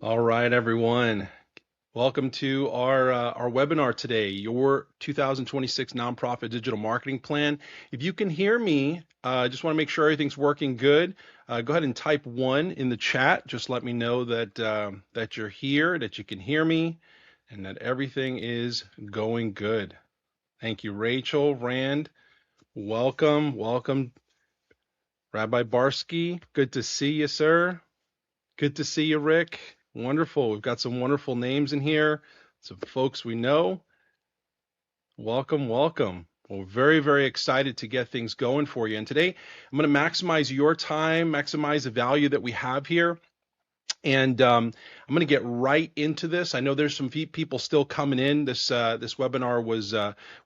All right, everyone. Welcome to our webinar today, your 2026 nonprofit digital marketing plan. If you can hear me, just want to make sure everything's working good. Go ahead and type one in the chat. Just let me know that that you're here, that you can hear me, and that everything is going good. Thank you, Rachel, Rand. Welcome, welcome, Rabbi Barsky. Good to see you, sir. Good to see you, Rick. Wonderful. We've got some wonderful names in here, some folks we know. Welcome, welcome. We're very, very excited to get things going for you. And today, I'm going to maximize your time, maximize the value that we have here. And I'm going to get right into this. I know there's some people still coming in. This webinar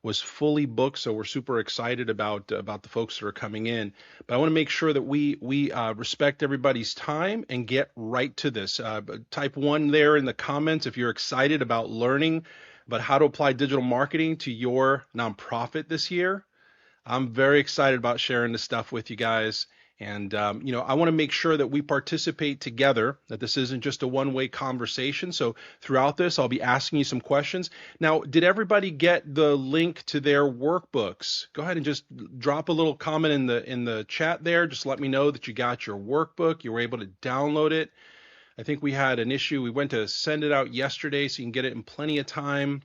was fully booked, so we're super excited about the folks that are coming in. But I want to make sure that we respect everybody's time and get right to this. Type one there in the comments if you're excited about learning about how to apply digital marketing to your nonprofit this year. I'm very excited about sharing this stuff with you guys. And, I want to make sure that we participate together, that this isn't just a one-way conversation. So throughout this, I'll be asking you some questions. Now, did everybody get the link to their workbooks? Go ahead and just drop a little comment in the chat there. Just let me know that you got your workbook. You were able to download it. I think we had an issue. We went to send it out yesterday, so you can get it in plenty of time.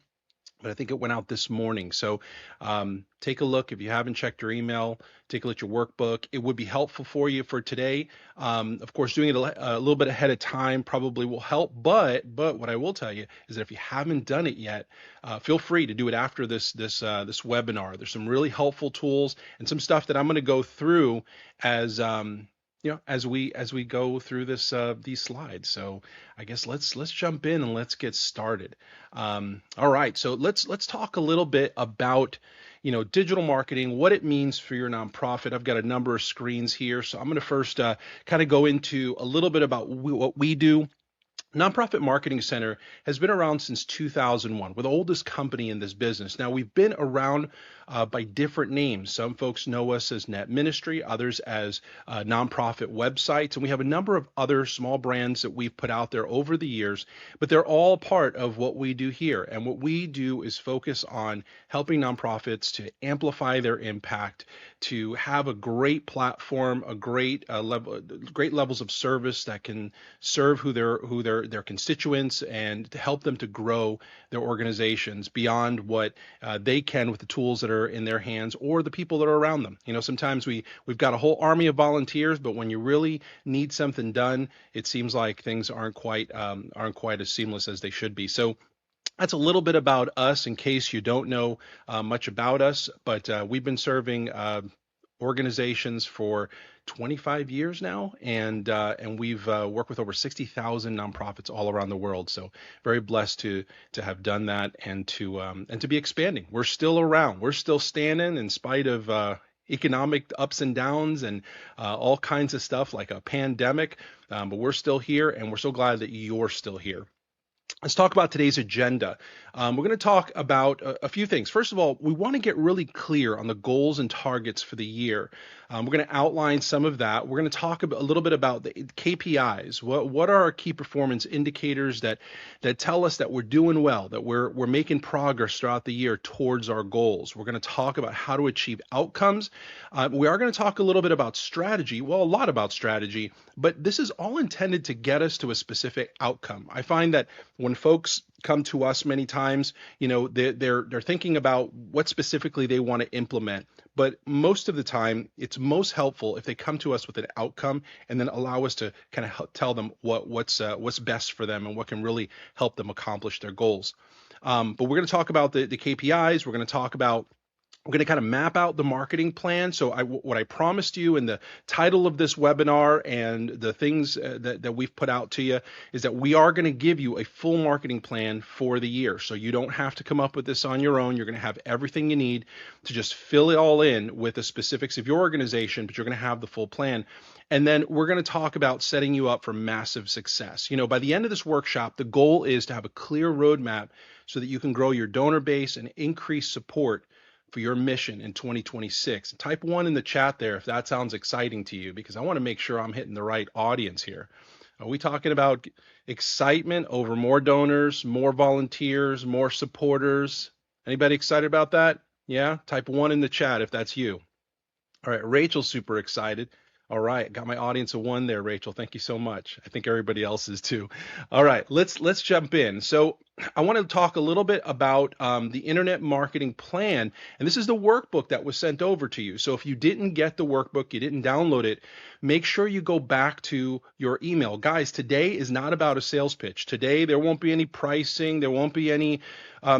But I think it went out this morning. So take a look. If you haven't checked your email, take a look at your workbook. It would be helpful for you for today. Of course, doing it a little bit ahead of time probably will help. But what I will tell you is that if you haven't done it yet, feel free to do it after this webinar. There's some really helpful tools and some stuff that I'm going to go through as as we go through these slides. So I guess let's jump in and let's get started. All right, so let's talk a little bit about digital marketing, what it means for your nonprofit. I've got a number of screens here, so I'm going to first kind of go into a little bit about what we do. Nonprofit Marketing Center has been around since 2001. We're the oldest company in this business. Now, we've been around by different names. Some folks know us as Net Ministry, others as nonprofit websites, and we have a number of other small brands that we've put out there over the years, but they're all part of what we do here. And what we do is focus on helping nonprofits to amplify their impact, to have a great platform, a great great levels of service that can serve their constituents and to help them to grow their organizations beyond what they can with the tools that are in their hands or the people that are around them. Sometimes we've got a whole army of volunteers, but when you really need something done, it seems like things aren't quite as seamless as they should be. So that's a little bit about us in case you don't know much about us, but we've been serving organizations for 25 years now, and we've worked with over 60,000 nonprofits all around the world. So very blessed to have done that and to be expanding. We're still around. We're still standing in spite of economic ups and downs and all kinds of stuff like a pandemic, but we're still here, and we're so glad that you're still here. Let's talk about today's agenda. We're going to talk about a few things. First of all, we want to get really clear on the goals and targets for the year. We're going to outline some of that. We're going to talk a little bit about the KPIs. What are our key performance indicators that tell us that we're doing well, that we're making progress throughout the year towards our goals. We're going to talk about how to achieve outcomes. We are going to talk a little bit about strategy. Well, a lot about strategy, but this is all intended to get us to a specific outcome. I find that when folks come to us many times, they're thinking about what specifically they want to implement. But most of the time, it's most helpful if they come to us with an outcome and then allow us to kind of tell them what's best for them and what can really help them accomplish their goals. But we're going to talk about the KPIs. We're going to kind of map out the marketing plan. So what I promised you in the title of this webinar and the things that we've put out to you is that we are going to give you a full marketing plan for the year. So you don't have to come up with this on your own. You're going to have everything you need to just fill it all in with the specifics of your organization, but you're going to have the full plan. And then we're going to talk about setting you up for massive success. By the end of this workshop, the goal is to have a clear roadmap so that you can grow your donor base and increase support for your mission in 2026. Type 1 in the chat there if that sounds exciting to you, because I want to make sure I'm hitting the right audience here. Are we talking about excitement over more donors, more volunteers, more supporters? Anybody excited about that? Yeah, type one in the chat if that's you. All right, Rachel's super excited. All right, got my audience of one there, Rachel. Thank you so much. I think everybody else is too. All right, let's jump in. So I want to talk a little bit about the internet marketing plan, and this is the workbook that was sent over to you. So if you didn't get the workbook, you didn't download it, make sure you go back to your email. Guys, today is not about a sales pitch. Today there won't be any pricing, there won't be any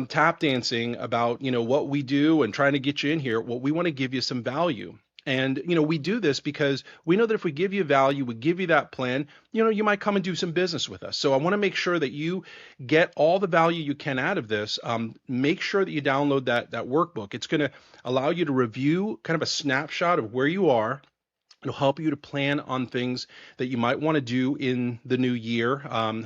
tap dancing about what we do and trying to get you in here. What we want to give you some value. And we do this because we know that if we give you value, we give you that plan, you might come and do some business with us. So I want to make sure that you get all the value you can out of this. Make sure that you download that workbook. It's going to allow you to review kind of a snapshot of where you are. It'll help you to plan on things that you might want to do in the new year.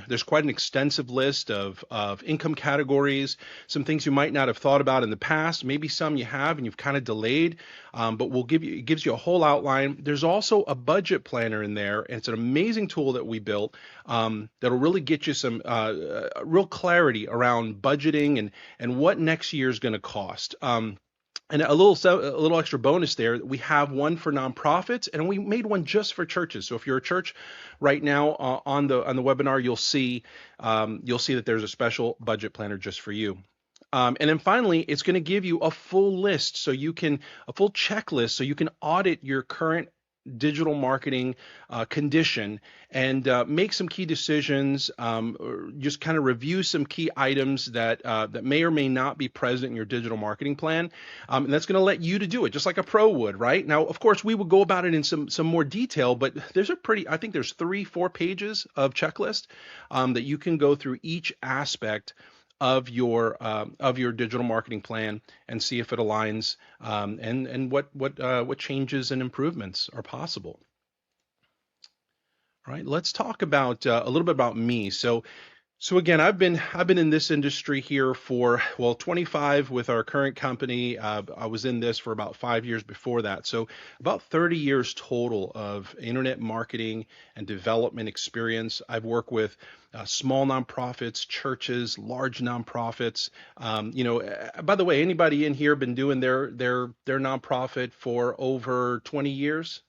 There's quite an extensive list of income categories, some things you might not have thought about in the past, maybe some you have and you've kind of delayed, but it gives you a whole outline. There's also a budget planner in there, and it's an amazing tool that we built that'll really get you some real clarity around budgeting and what next year is going to cost. And a little extra bonus there, we have one for nonprofits, and we made one just for churches. So if you're a church right now on the webinar, you'll see that there's a special budget planner just for you. And then finally, it's going to give you a full list, a full checklist, so you can audit your current digital marketing condition and make some key decisions, or just kind of review some key items that may or may not be present in your digital marketing plan. And that's going to let you to do it just like a pro would, right? Now, of course, we will go about it in some more detail, but I think there's 3-4 pages of checklist that you can go through each aspect of your digital marketing plan and see if it aligns, and what changes and improvements are possible. All right, let's talk about a little bit about me. So again, I've been in this industry here for 25 with our current company. I was in this for about 5 years before that. So about 30 years total of internet marketing and development experience. I've worked with small nonprofits, churches, large nonprofits. By the way, anybody in here been doing their nonprofit for over 20 years?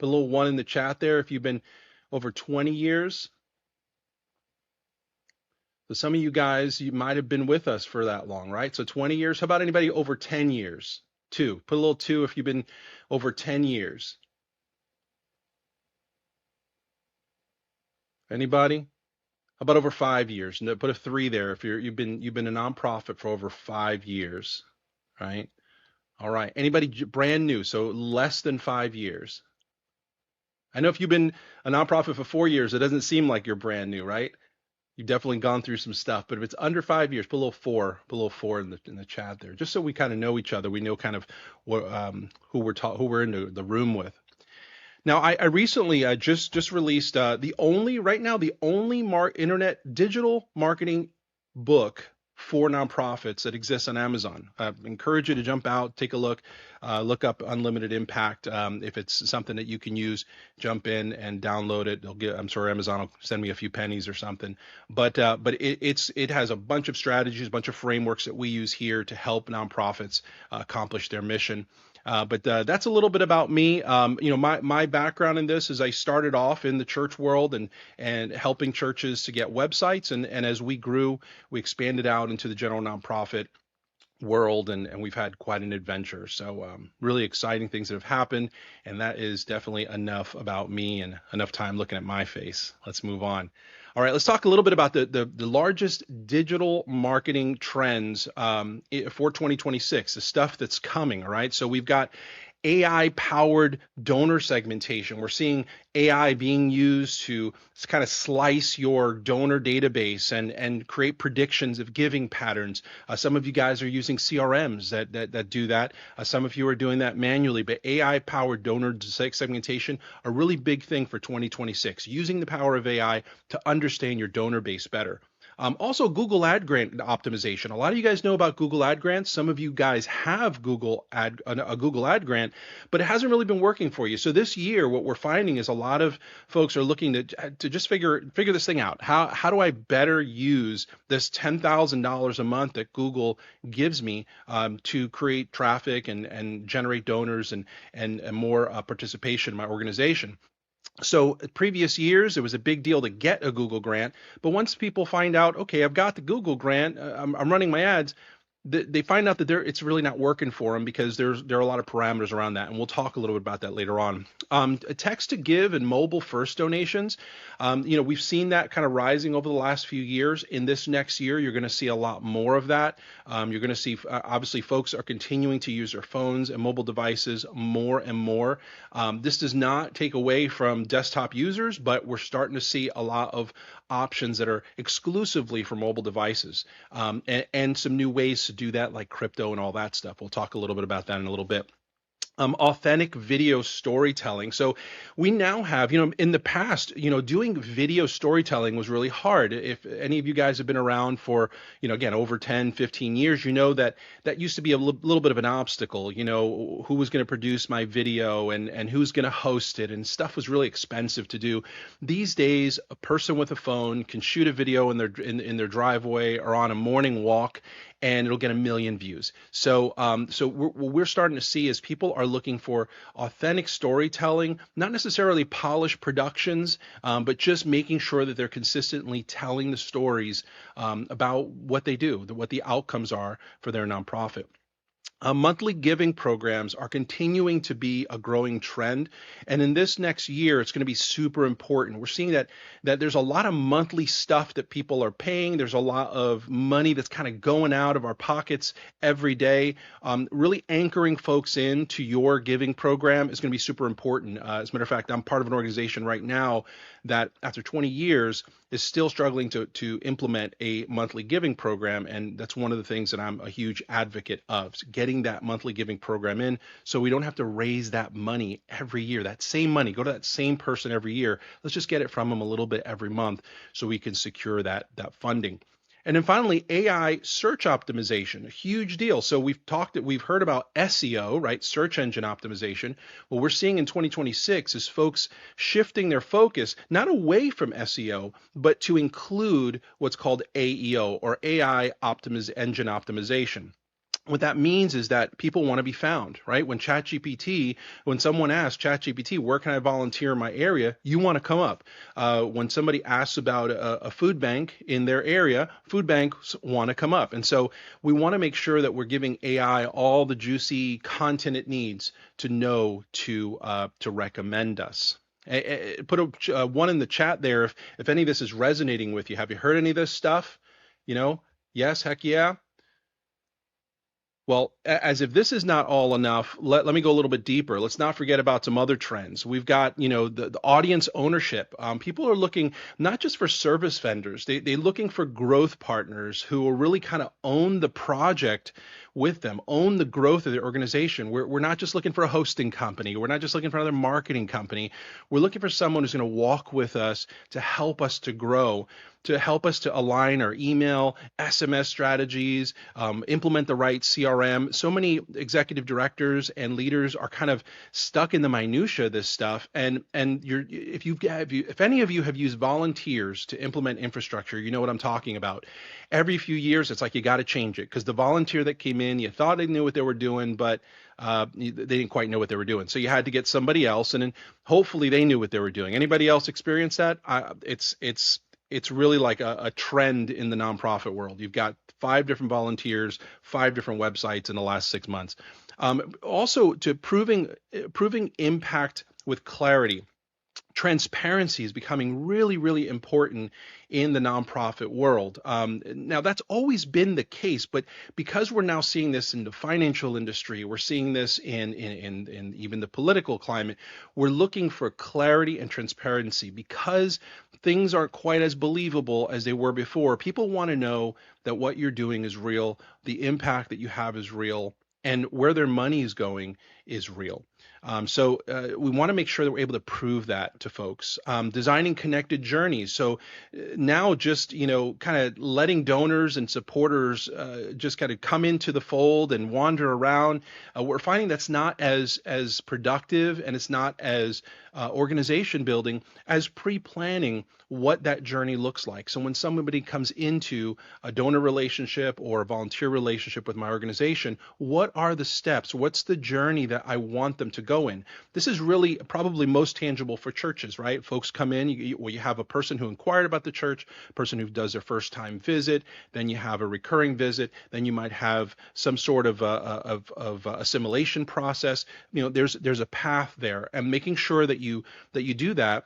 Put a little one in the chat there if you've been over 20 years. So some of you guys, you might have been with us for that long, right? So 20 years. How about anybody over 10 years? 2. Put a little 2 if you've been over 10 years. Anybody? How about over 5 years? No, put a 3 there if you've been a nonprofit for over 5 years, right? All right. Anybody brand new? So less than 5 years. I know if you've been a nonprofit for 4 years, it doesn't seem like you're brand new, right? You've definitely gone through some stuff, but if it's under 5 years, put a little 4 in the chat there, just so we kind of know each other. We know kind of who we're in the room with. Now, I recently just released the only internet digital marketing book for nonprofits that exists on Amazon. I encourage you to jump out, take a look up Unlimited Impact. If it's something that you can use, jump in and download it. I'm sure Amazon will send me a few pennies or something. But it has a bunch of strategies, a bunch of frameworks that we use here to help nonprofits accomplish their mission. But that's a little bit about me. My background in this is I started off in the church world and helping churches to get websites. And as we grew, we expanded out into the general nonprofit world, and we've had quite an adventure. So really exciting things that have happened. And that is definitely enough about me and enough time looking at my face. Let's move on. All right, let's talk a little bit about the largest digital marketing trends for 2026, the stuff that's coming, all right? So we've got AI-powered donor segmentation. We're seeing AI being used to kind of slice your donor database and create predictions of giving patterns. Some of you guys are using CRMs that do that. Some of you are doing that manually, but AI-powered donor segmentation, a really big thing for 2026, using the power of AI to understand your donor base better. Also, Google ad grant optimization. A lot of you guys know about Google ad grants. Some of you guys have a Google ad grant, but it hasn't really been working for you. So this year, what we're finding is a lot of folks are looking to just figure this thing out. How do I better use this $10,000 a month that Google gives me to create traffic and generate donors and more participation in my organization? So previous years, it was a big deal to get a Google grant. But once people find out, okay, I've got the Google grant, I'm running my ads, they find out that it's really not working for them because there are a lot of parameters around that, and we'll talk a little bit about that later on. Text to give and mobile first donations, we've seen that kind of rising over the last few years. In this next year, you're going to see a lot more of that. You're going to see obviously folks are continuing to use their phones and mobile devices more and more. This does not take away from desktop users, but we're starting to see a lot of options that are exclusively for mobile devices, and some new ways to do that, like crypto and all that stuff. We'll talk a little bit about that in a little bit. Authentic video storytelling. So we now have, in the past, doing video storytelling was really hard. If any of you guys have been around for, again, over 10, 15 years, that used to be a little bit of an obstacle, who was going to produce my video and who's going to host it, and stuff was really expensive to do. These days, a person with a phone can shoot a video in their driveway or on a morning walk, and it'll get 1 million views. So what we're starting to see is people are looking for authentic storytelling, not necessarily polished productions, but just making sure that they're consistently telling the stories about what they do, what the outcomes are for their nonprofit. Monthly giving programs are continuing to be a growing trend, and in this next year, it's going to be super important. We're seeing that there's a lot of monthly stuff that people are paying. There's a lot of money that's kind of going out of our pockets every day. Really anchoring folks in to your giving program is going to be super important. As a matter of fact, I'm part of an organization right now that, after 20 years, is still struggling to implement a monthly giving program, and that's one of the things that I'm a huge advocate of, getting that monthly giving program in so we don't have to raise that money every year. That same money, go to that same person every year. Let's just get it from them a little bit every month so we can secure that funding. And then finally, AI search optimization, a huge deal. So we've heard about SEO, right? Search engine optimization. What we're seeing in 2026 is folks shifting their focus not away from SEO, but to include what's called AEO, or AI engine optimization. What that means is that people want to be found, right? When someone asks ChatGPT, where can I volunteer in my area? You want to come up. When somebody asks about a food bank in their area, food banks want to come up. And so we want to make sure that we're giving AI all the juicy content it needs to know to recommend us. Put a one in the chat there if any of this is resonating with you. Have you heard any of this stuff? Yes, heck yeah. Well, as if this is not all enough, let me go a little bit deeper. Let's not forget about some other trends. We've got, the audience ownership. People are looking not just for service vendors, they're looking for growth partners who will really kind of own the project with them, own the growth of the organization. We're not just looking for a hosting company. We're not just looking for another marketing company. We're looking for someone who's going to walk with us to help us to grow, to help us to align our email, SMS strategies, implement the right CRM. So many executive directors and leaders are kind of stuck in the minutia of this stuff. And if any of you have used volunteers to implement infrastructure, you know what I'm talking about. Every few years, it's like you got to change it because the volunteer that came in, you thought they knew what they were doing, but they didn't quite know what they were doing. So you had to get somebody else, and then hopefully they knew what they were doing. Anybody else experience that? It's really like a trend in the nonprofit world. You've got 5 different volunteers, 5 different websites in the last 6 months. Also, to proving impact with clarity. Transparency is becoming really, really important in the nonprofit world. Now, that's always been the case, but because we're now seeing this in the financial industry, we're seeing this in even the political climate, we're looking for clarity and transparency because things aren't quite as believable as they were before. People want to know that what you're doing is real, the impact that you have is real, and where their money is going is real. So we want to make sure that we're able to prove that to folks. Designing connected journeys. So now just, kind of letting donors and supporters just kind of come into the fold and wander around. We're finding that's not as productive, and it's not as organization building as pre-planning what that journey looks like. So when somebody comes into a donor relationship or a volunteer relationship with my organization, what are the steps? What's the journey that I want them to go in? This is really probably most tangible for churches, right? Folks come in, you have a person who inquired about the church, a person who does their first time visit, then you have a recurring visit, then you might have some sort of assimilation process. There's a path there, and making sure that you do that,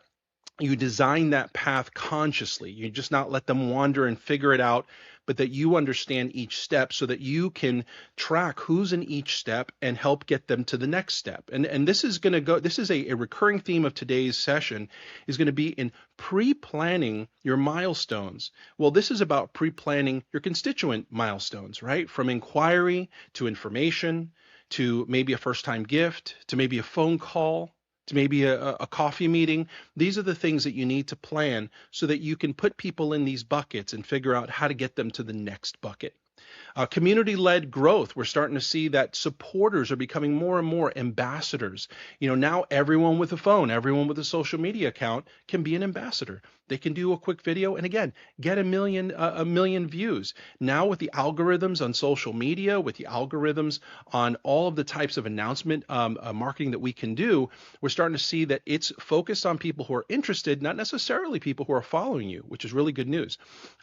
you design that path consciously. You just not let them wander and figure it out, but that you understand each step so that you can track who's in each step and help get them to the next step. And this is going to go, this is a recurring theme of today's session, is going to be in pre-planning your milestones. Well, this is about pre-planning your constituent milestones, right? From inquiry to information, to maybe a first-time gift, to maybe a phone call, to maybe a coffee meeting. These are the things that you need to plan so that you can put people in these buckets and figure out how to get them to the next bucket. Community-led growth. We're starting to see that supporters are becoming more and more ambassadors. Now everyone with a phone, everyone with a social media account can be an ambassador. They can do a quick video and again, get a million views. Now with the algorithms on social media, with the algorithms on all of the types of announcement marketing that we can do, we're starting to see that it's focused on people who are interested, not necessarily people who are following you, which is really good news.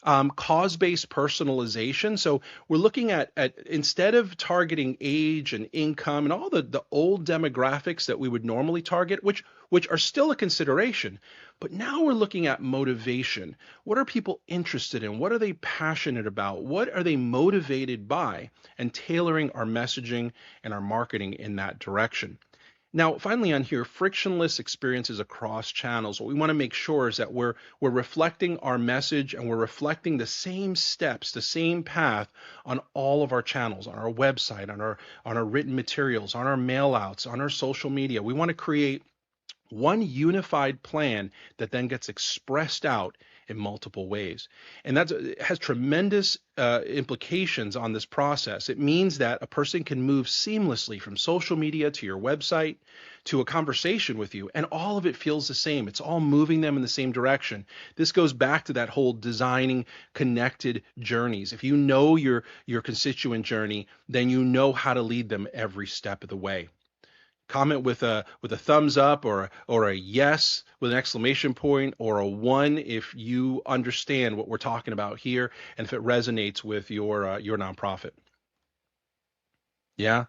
Cause-based personalization. So we're looking at instead of targeting age and income and all the old demographics that we would normally target, which are still a consideration, but now we're looking at motivation. What are people interested in? What are they passionate about? What are they motivated by? And tailoring our messaging and our marketing in that direction. Now, finally on here, frictionless experiences across channels. What we want to make sure is that we're reflecting our message and we're reflecting the same steps, the same path on all of our channels, on our website, on our written materials, on our mail outs, on our social media. We want to create one unified plan that then gets expressed out in multiple ways. And that has tremendous implications on this process. It means that a person can move seamlessly from social media to your website to a conversation with you, and all of it feels the same. It's all moving them in the same direction. This goes back to that whole designing connected journeys. If you know your constituent journey, then you know how to lead them every step of the way. Comment with a thumbs up or a yes with an exclamation point, or a 1 if you understand what we're talking about here and if it resonates with your nonprofit. Yeah.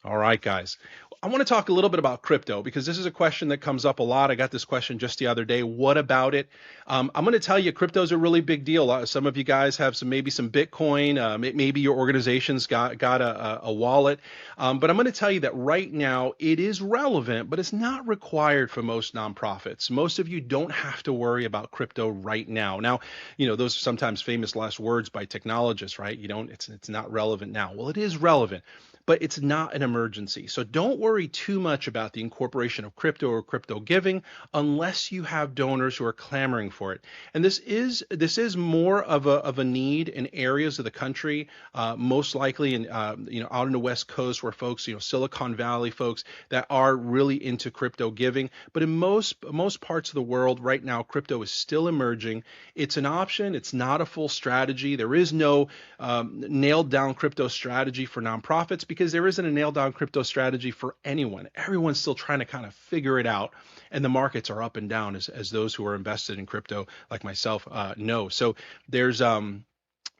All right, guys. I want to talk a little bit about crypto because this is a question that comes up a lot. I got this question just the other day. What about it? I'm going to tell you, crypto is a really big deal. Some of you guys have maybe some Bitcoin. Maybe your organization's got a wallet. But I'm going to tell you that right now it is relevant, but it's not required for most nonprofits. Most of you don't have to worry about crypto right now. Now, those are sometimes famous last words by technologists, right? It's not relevant now. Well, it is relevant, but it's not an emergency. So don't worry too much about the incorporation of crypto or crypto giving unless you have donors who are clamoring for it. And this is more of a need in areas of the country, most likely in out on the West Coast, where folks, Silicon Valley folks that are really into crypto giving. But in most parts of the world right now, crypto is still emerging. It's an option. It's not a full strategy. There is no nailed down crypto strategy for nonprofits, because there isn't a nailed down crypto strategy for anyone. Everyone's still trying to kind of figure it out, and the markets are up and down, as those who are invested in crypto like myself know. So there's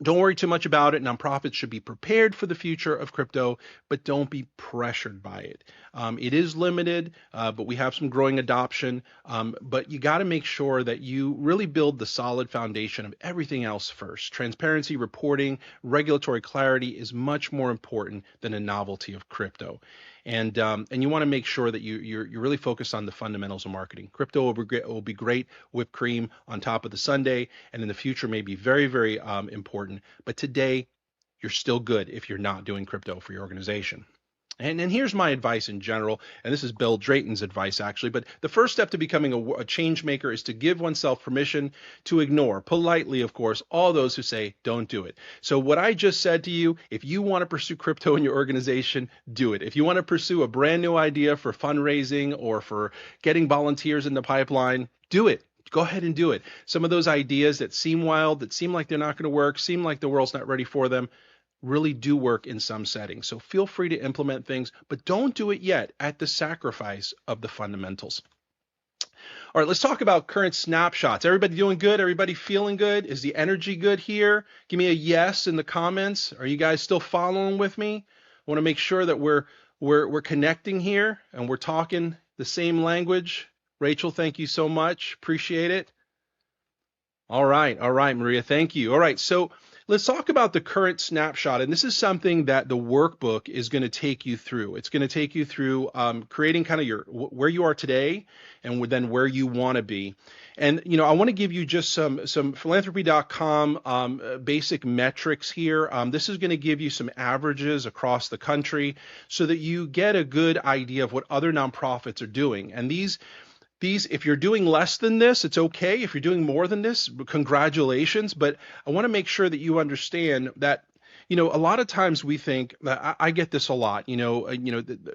don't worry too much about it. Nonprofits should be prepared for the future of crypto, but don't be pressured by it. It is limited, but we have some growing adoption. But you got to make sure that you really build the solid foundation of everything else first. Transparency, reporting, regulatory clarity is much more important than a novelty of crypto. And you want to make sure that you're really focused on the fundamentals of marketing. Crypto will be great whipped cream on top of the sundae, and in the future may be very, very important. But today, you're still good if you're not doing crypto for your organization. And here's my advice in general, and this is Bill Drayton's advice actually, but the first step to becoming a change maker is to give oneself permission to ignore, politely of course, all those who say don't do it. So what I just said to you, if you want to pursue crypto in your organization, do it. If you want to pursue a brand new idea for fundraising or for getting volunteers in the pipeline, do it. Go ahead and do it. Some of those ideas that seem wild, that seem like they're not going to work, seem like the world's not ready for them, really do work in some settings. So feel free to implement things, but don't do it yet at the sacrifice of the fundamentals. All right, let's talk about current snapshots. Everybody doing good? Everybody feeling good? Is the energy good here? Give me a yes in the comments. Are you guys still following with me? I want to make sure that we're connecting here and we're talking the same language. Rachel, thank you so much. Appreciate it. All right, Maria, thank you. All right, so let's talk about the current snapshot. And this is something that the workbook is going to take you through. It's going to take you through creating kind of where you are today and then where you want to be. And, I want to give you just some philanthropy.com basic metrics here. This is going to give you some averages across the country so that you get a good idea of what other nonprofits are doing. And these, if you're doing less than this, it's okay. If you're doing more than this, congratulations. But I want to make sure that you understand that, a lot of times we think that I get this a lot,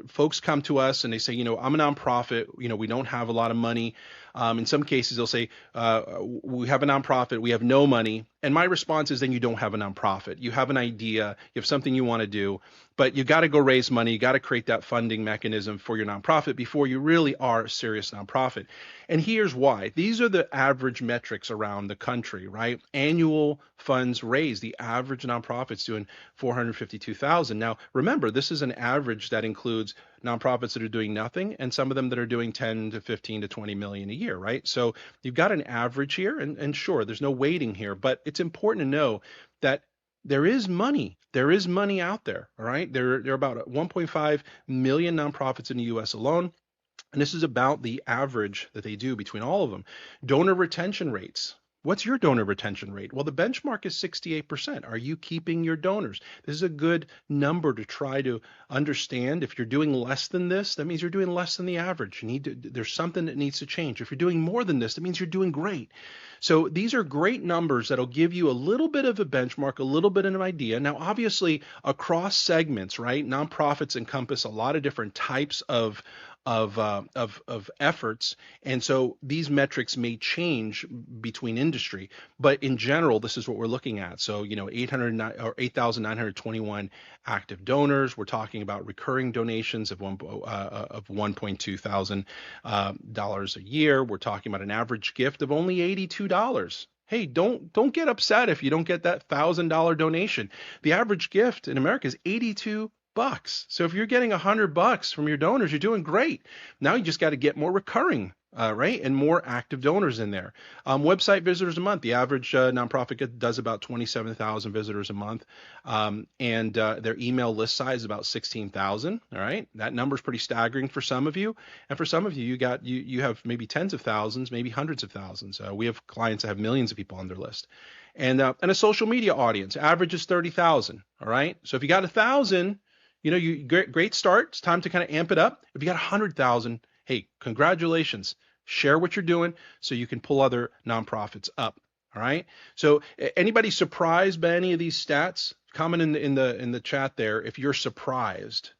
folks come to us and they say, I'm a nonprofit, we don't have a lot of money. In some cases, they'll say, we have a nonprofit, we have no money. And my response is, then you don't have a nonprofit. You have an idea, you have something you want to do, but you got to go raise money. You got to create that funding mechanism for your nonprofit before you really are a serious nonprofit. And here's why. These are the average metrics around the country, right? Annual funds raised. The average nonprofit's doing 452,000. Now, remember, this is an average that includes nonprofits that are doing nothing and some of them that are doing 10 to 15 to 20 million a year, right? So you've got an average here, and sure, there's no weighting here, but it's important to know that there is money. There is money out there, all right? There are about 1.5 million nonprofits in the U.S. alone. And this is about the average that they do between all of them. Donor retention rates. What's your donor retention rate? Well, the benchmark is 68%. Are you keeping your donors? This is a good number to try to understand. If you're doing less than this, that means you're doing less than the average. There's something that needs to change. If you're doing more than this, that means you're doing great. So these are great numbers that'll give you a little bit of a benchmark, a little bit of an idea. Now, obviously, across segments, right? Nonprofits encompass a lot of different types of efforts, and so these metrics may change between industry, but in general, this is what we're looking at. So 8,921 active donors. We're talking about recurring donations of 1.2 thousand dollars a year. We're talking about an average gift of only $82. Hey, don't get upset if you don't get that $1,000 donation. The average gift in America is $82. So if you're getting $100 from your donors, you're doing great. Now you just got to get more recurring, right? And more active donors in there. Website visitors a month. The average nonprofit does about 27,000 visitors a month. And their email list size is about 16,000. All right. That number is pretty staggering for some of you. And for some of you, you have maybe tens of thousands, maybe hundreds of thousands. We have clients that have millions of people on their list. And a social media audience, average is 30,000. All right. So if you got 1,000, great start. It's time to kind of amp it up. If you got 100,000, hey, congratulations. Share what you're doing so you can pull other nonprofits up. All right. So anybody surprised by any of these stats? Comment in the chat there if you're surprised,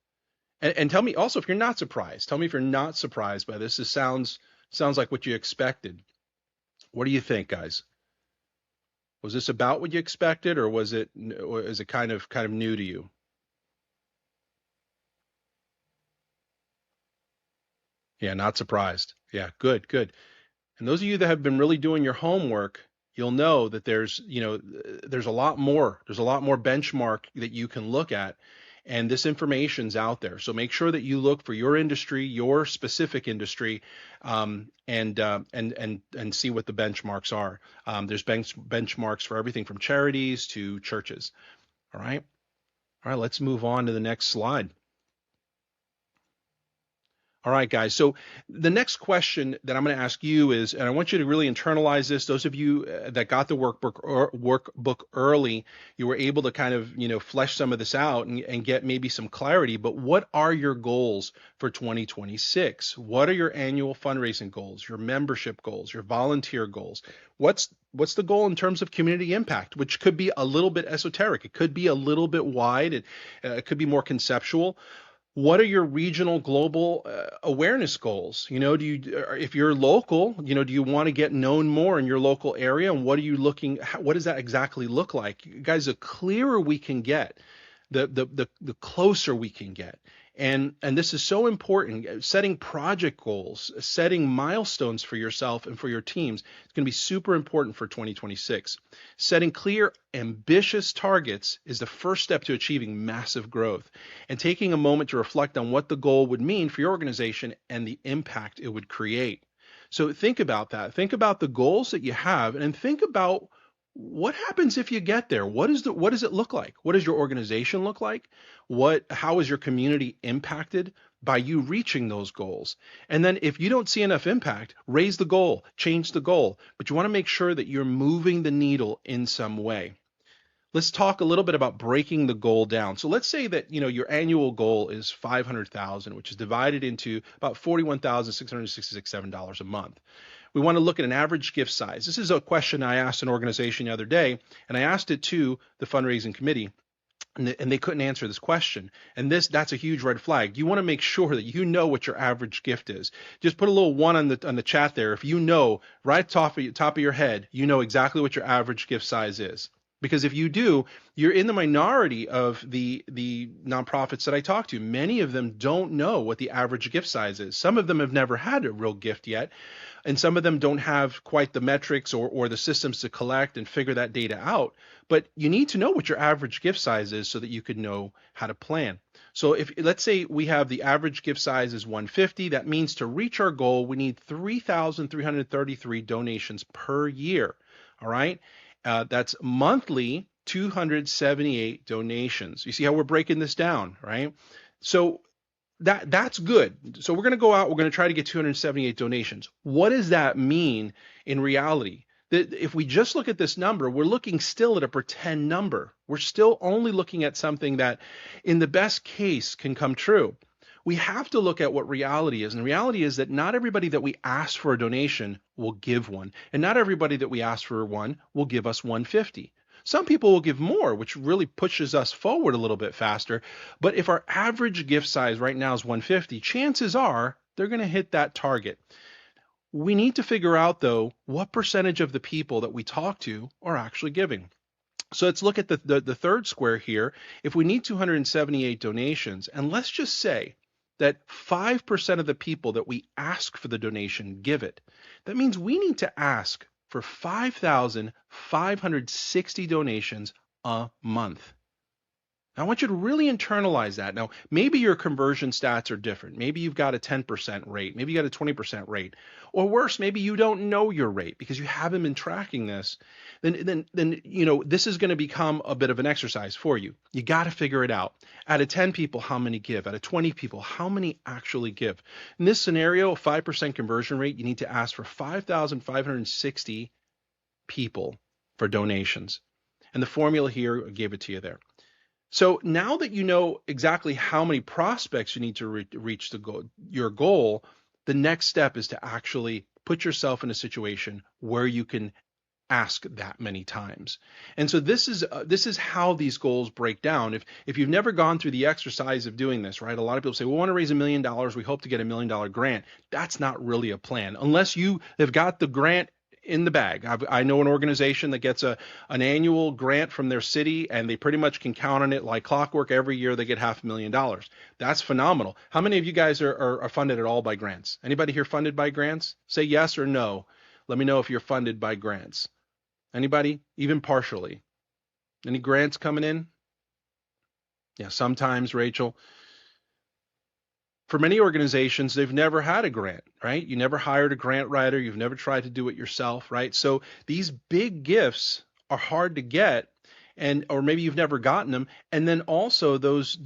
and tell me also if you're not surprised. Tell me if you're not surprised by this. This sounds like what you expected. What do you think, guys? Was this about what you expected, or is it kind of new to you? Yeah, not surprised. Yeah, good. And those of you that have been really doing your homework, you'll know that there's a lot more. There's a lot more benchmark that you can look at, and this information's out there. So make sure that you look for your industry, your specific industry, and see what the benchmarks are. There's benchmarks for everything from charities to churches. All right, let's move on to the next slide. All right, guys. So the next question that I'm going to ask you is, and I want you to really internalize this. Those of you that got the workbook early, you were able to kind of, flesh some of this out and get maybe some clarity. But what are your goals for 2026? What are your annual fundraising goals, your membership goals, your volunteer goals? What's the goal in terms of community impact, which could be a little bit esoteric. It could be a little bit wide. It could be more conceptual. What are your regional global awareness goals? If you're local, do you want to get known more in your local area? And what does that exactly look like? Guys, the clearer we can get, the closer we can get. And this is so important. Setting project goals, setting milestones for yourself and for your teams, it's going to be super important for 2026. Setting clear, ambitious targets is the first step to achieving massive growth. And taking a moment to reflect on what the goal would mean for your organization and the impact it would create. So think about that. Think about the goals that you have, and think about what happens if you get there. What does it look like? What does your organization look like? How is your community impacted by you reaching those goals? And then if you don't see enough impact, raise the goal, change the goal, but you want to make sure that you're moving the needle in some way. Let's talk a little bit about breaking the goal down. So let's say that your annual goal is 500,000, which is divided into about $41,667 a month. We want to look at an average gift size. This is a question I asked an organization the other day, and I asked it to the fundraising committee, and they couldn't answer this question. And that's a huge red flag. You want to make sure that you know what your average gift is. Just put a little one on the chat there. If you know right top of your head, you know exactly what your average gift size is. Because if you do, you're in the minority of the nonprofits that I talk to. Many of them don't know what the average gift size is. Some of them have never had a real gift yet, and some of them don't have quite the metrics or the systems to collect and figure that data out. But you need to know what your average gift size is so that you could know how to plan. So if let's say we have the average gift size is 150, that means to reach our goal, we need 3,333 donations per year. All right. That's monthly 278 donations. You see how we're breaking this down, right? So that's good. So we're going to go out, we're going to try to get 278 donations. What does that mean in reality? That if we just look at this number, we're looking still at a pretend number. We're still only looking at something that in the best case can come true. We have to look at what reality is. And reality is that not everybody that we ask for a donation will give one. And not everybody that we ask for one will give us 150. Some people will give more, which really pushes us forward a little bit faster. But if our average gift size right now is 150, chances are they're going to hit that target. We need to figure out, though, what percentage of the people that we talk to are actually giving. So let's look at the third square here. If we need 278 donations, and let's just say that 5% of the people that we ask for the donation give it. That means we need to ask for 5,560 donations a month. Now, I want you to really internalize that. Now, maybe your conversion stats are different. Maybe you've got a 10% rate. Maybe you got a 20% rate. Or worse, maybe you don't know your rate because you haven't been tracking this. Then this is going to become a bit of an exercise for you. You got to figure it out. Out of 10 people, how many give? Out of 20 people, how many actually give? In this scenario, a 5% conversion rate, you need to ask for 5,560 people for donations. And the formula here, I gave it to you there. So now that you know exactly how many prospects you need to reach your goal, the next step is to actually put yourself in a situation where you can ask that many times. And so this is how these goals break down. If you've never gone through the exercise of doing this, right? A lot of people say, we want to raise $1 million. We hope to get $1 million grant. That's not really a plan unless you have got the grant in the bag. I know an organization that gets an annual grant from their city, and they pretty much can count on it like clockwork. Every year they get $500,000. That's phenomenal. How many of you guys are funded at all by grants? Anybody here funded by grants? Say yes or no. Let me know if you're funded by grants. Anybody? Even partially? Any grants coming in? Yeah, sometimes, Rachel. For many organizations, they've never had a grant, right? You never hired a grant writer. You've never tried to do it yourself, right? So these big gifts are hard to get. and or maybe you've never gotten them. And then also those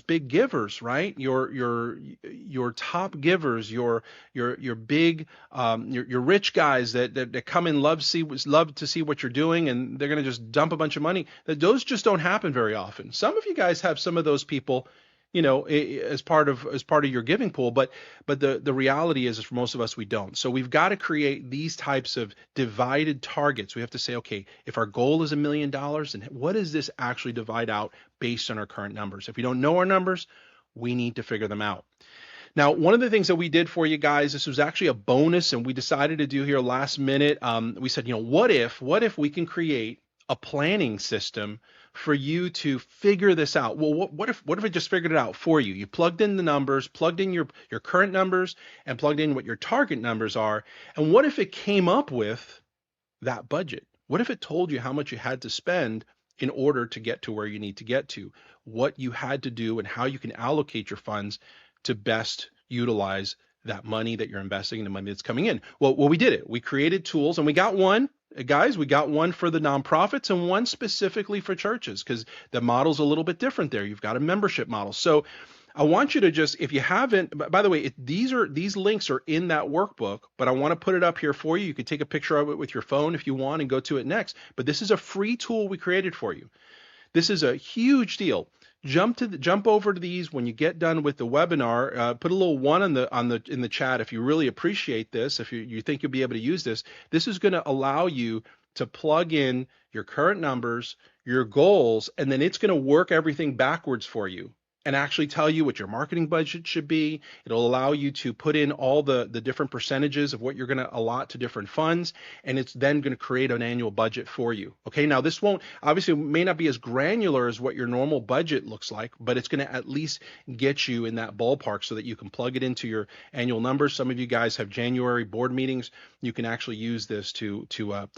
big givers, right? Your top givers, your big your rich guys that come in, love to see what you're doing, and they're going to just dump a bunch of money. That those just don't happen very often. Some of you guys have some of those people, as part of your giving pool, but the reality is for most of us we don't. So we've got to create these types of divided targets. We have to say, okay, if our goal is $1 million, then what does this actually divide out based on our current numbers? If we don't know our numbers, we need to figure them out. Now, one of the things that we did for you guys, this was actually a bonus, and we decided to do here last minute. We said, what if we can create a planning system for you to figure this out? Well, what if it just figured it out for you? You plugged in the numbers, plugged in your current numbers, and plugged in what your target numbers are. And what if it came up with that budget? What if it told you how much you had to spend in order to get to where you need to get to, what you had to do, and how you can allocate your funds to best utilize that money that you're investing and the money that's coming in? Well, we did it. We created tools, and we got one. Guys, we got one for the nonprofits and one specifically for churches, because the model's a little bit different there. You've got a membership model. So I want you to just, if you haven't, by the way, these links are in that workbook, but I want to put it up here for you. You could take a picture of it with your phone if you want and go to it next. But this is a free tool we created for you. This is a huge deal. Jump over to these when you get done with the webinar. Put a little one in the chat if you really appreciate this. If you think you'll be able to use this, this is going to allow you to plug in your current numbers, your goals, and then it's going to work everything backwards for you and actually tell you what your marketing budget should be. It'll allow you to put in all the different percentages of what you're going to allot to different funds, and it's then going to create an annual budget for you. Okay, now this may not be as granular as what your normal budget looks like, but it's going to at least get you in that ballpark so that you can plug it into your annual numbers. Some of you guys have January board meetings. You can actually use this to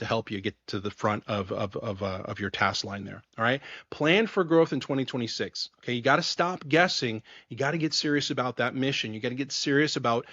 help you get to the front of your task line there. All right, plan for growth in 2026. Okay, you got to stop guessing. You got to get serious about that mission. You got to get serious about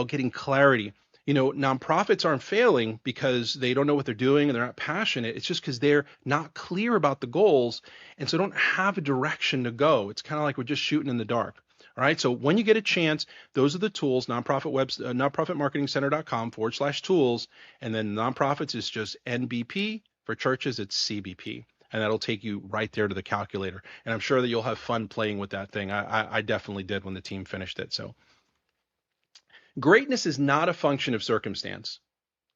getting clarity. Nonprofits aren't failing because they don't know what they're doing and they're not passionate. It's just because they're not clear about the goals, and so don't have a direction to go. It's kind of like we're just shooting in the dark. All right. So when you get a chance, those are the tools. nonprofitmarketingcenter.com/tools, and then nonprofits is just NBP. For churches, it's CBP. And that'll take you right there to the calculator. And I'm sure that you'll have fun playing with that thing. I definitely did when the team finished it. So greatness is not a function of circumstance.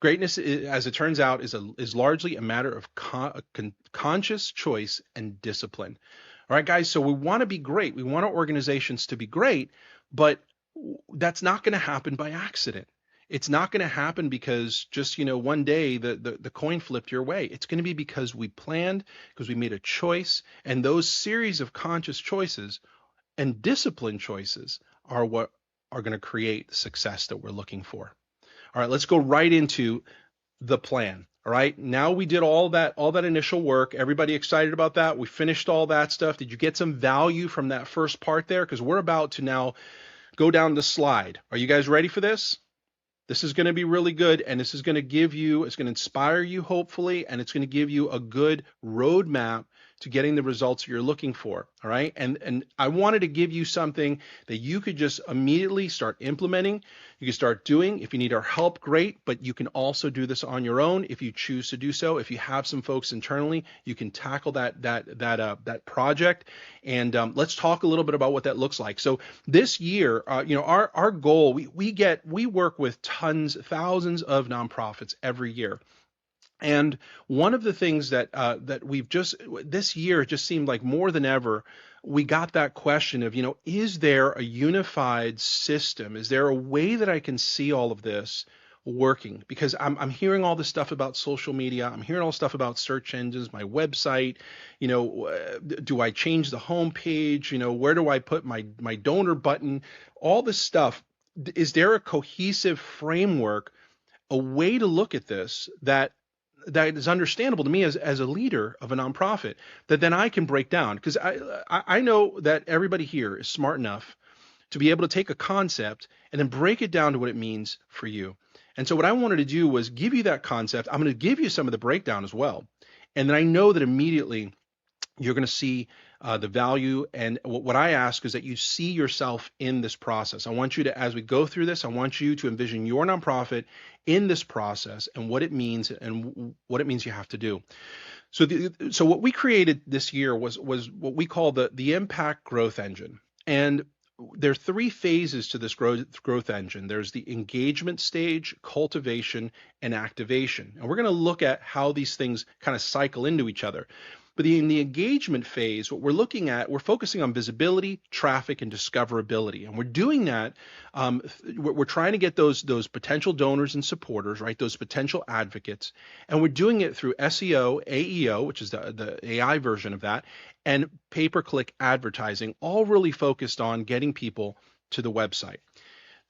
Greatness, as it turns out, is largely a matter of conscious choice and discipline. All right, guys, so we want to be great. We want our organizations to be great, but that's not going to happen by accident. It's not going to happen because just, one day the coin flipped your way. It's going to be because we planned, because we made a choice, and those series of conscious choices and disciplined choices are what are going to create the success that we're looking for. All right, let's go right into the plan. All right, now we did all that initial work. Everybody excited about that? We finished all that stuff. Did you get some value from that first part there? Because we're about to now go down the slide. Are you guys ready for this? This is going to be really good, and this is going to it's going to inspire you, hopefully, and it's going to give you a good roadmap to getting the results you're looking for. All right. And I wanted to give you something that you could just immediately start implementing. You can start doing. If you need our help, great, but you can also do this on your own if you choose to do so. If you have some folks internally, you can tackle that project. And let's talk a little bit about what that looks like. So this year, our goal, we work with thousands of nonprofits every year. And one of the things that we've this year, it just seemed like more than ever, we got that question of, is there a unified system? Is there a way that I can see all of this working? Because I'm hearing all this stuff about social media. I'm hearing all this stuff about search engines, my website. Do I change the homepage? Where do I put my donor button? All this stuff. Is there a cohesive framework, a way to look at this that is understandable to me as a leader of a nonprofit, that then I can break down? Because I know that everybody here is smart enough to be able to take a concept and then break it down to what it means for you. And so what I wanted to do was give you that concept. I'm going to give you some of the breakdown as well. And then I know that immediately You're going to see the value. And what I ask is that you see yourself in this process. I want you to, as we go through this, I want you to envision your nonprofit in this process and what it means you have to do. So what we created this year was what we call the impact growth engine. And there are three phases to this growth engine. There's the engagement stage, cultivation, and activation. And we're going to look at how these things kind of cycle into each other. But in the engagement phase, what we're looking at, we're focusing on visibility, traffic, and discoverability. And we're doing that. We're trying to get those potential donors and supporters, right? Those potential advocates. And we're doing it through SEO, AEO, which is the AI version of that, and pay-per-click advertising, all really focused on getting people to the website.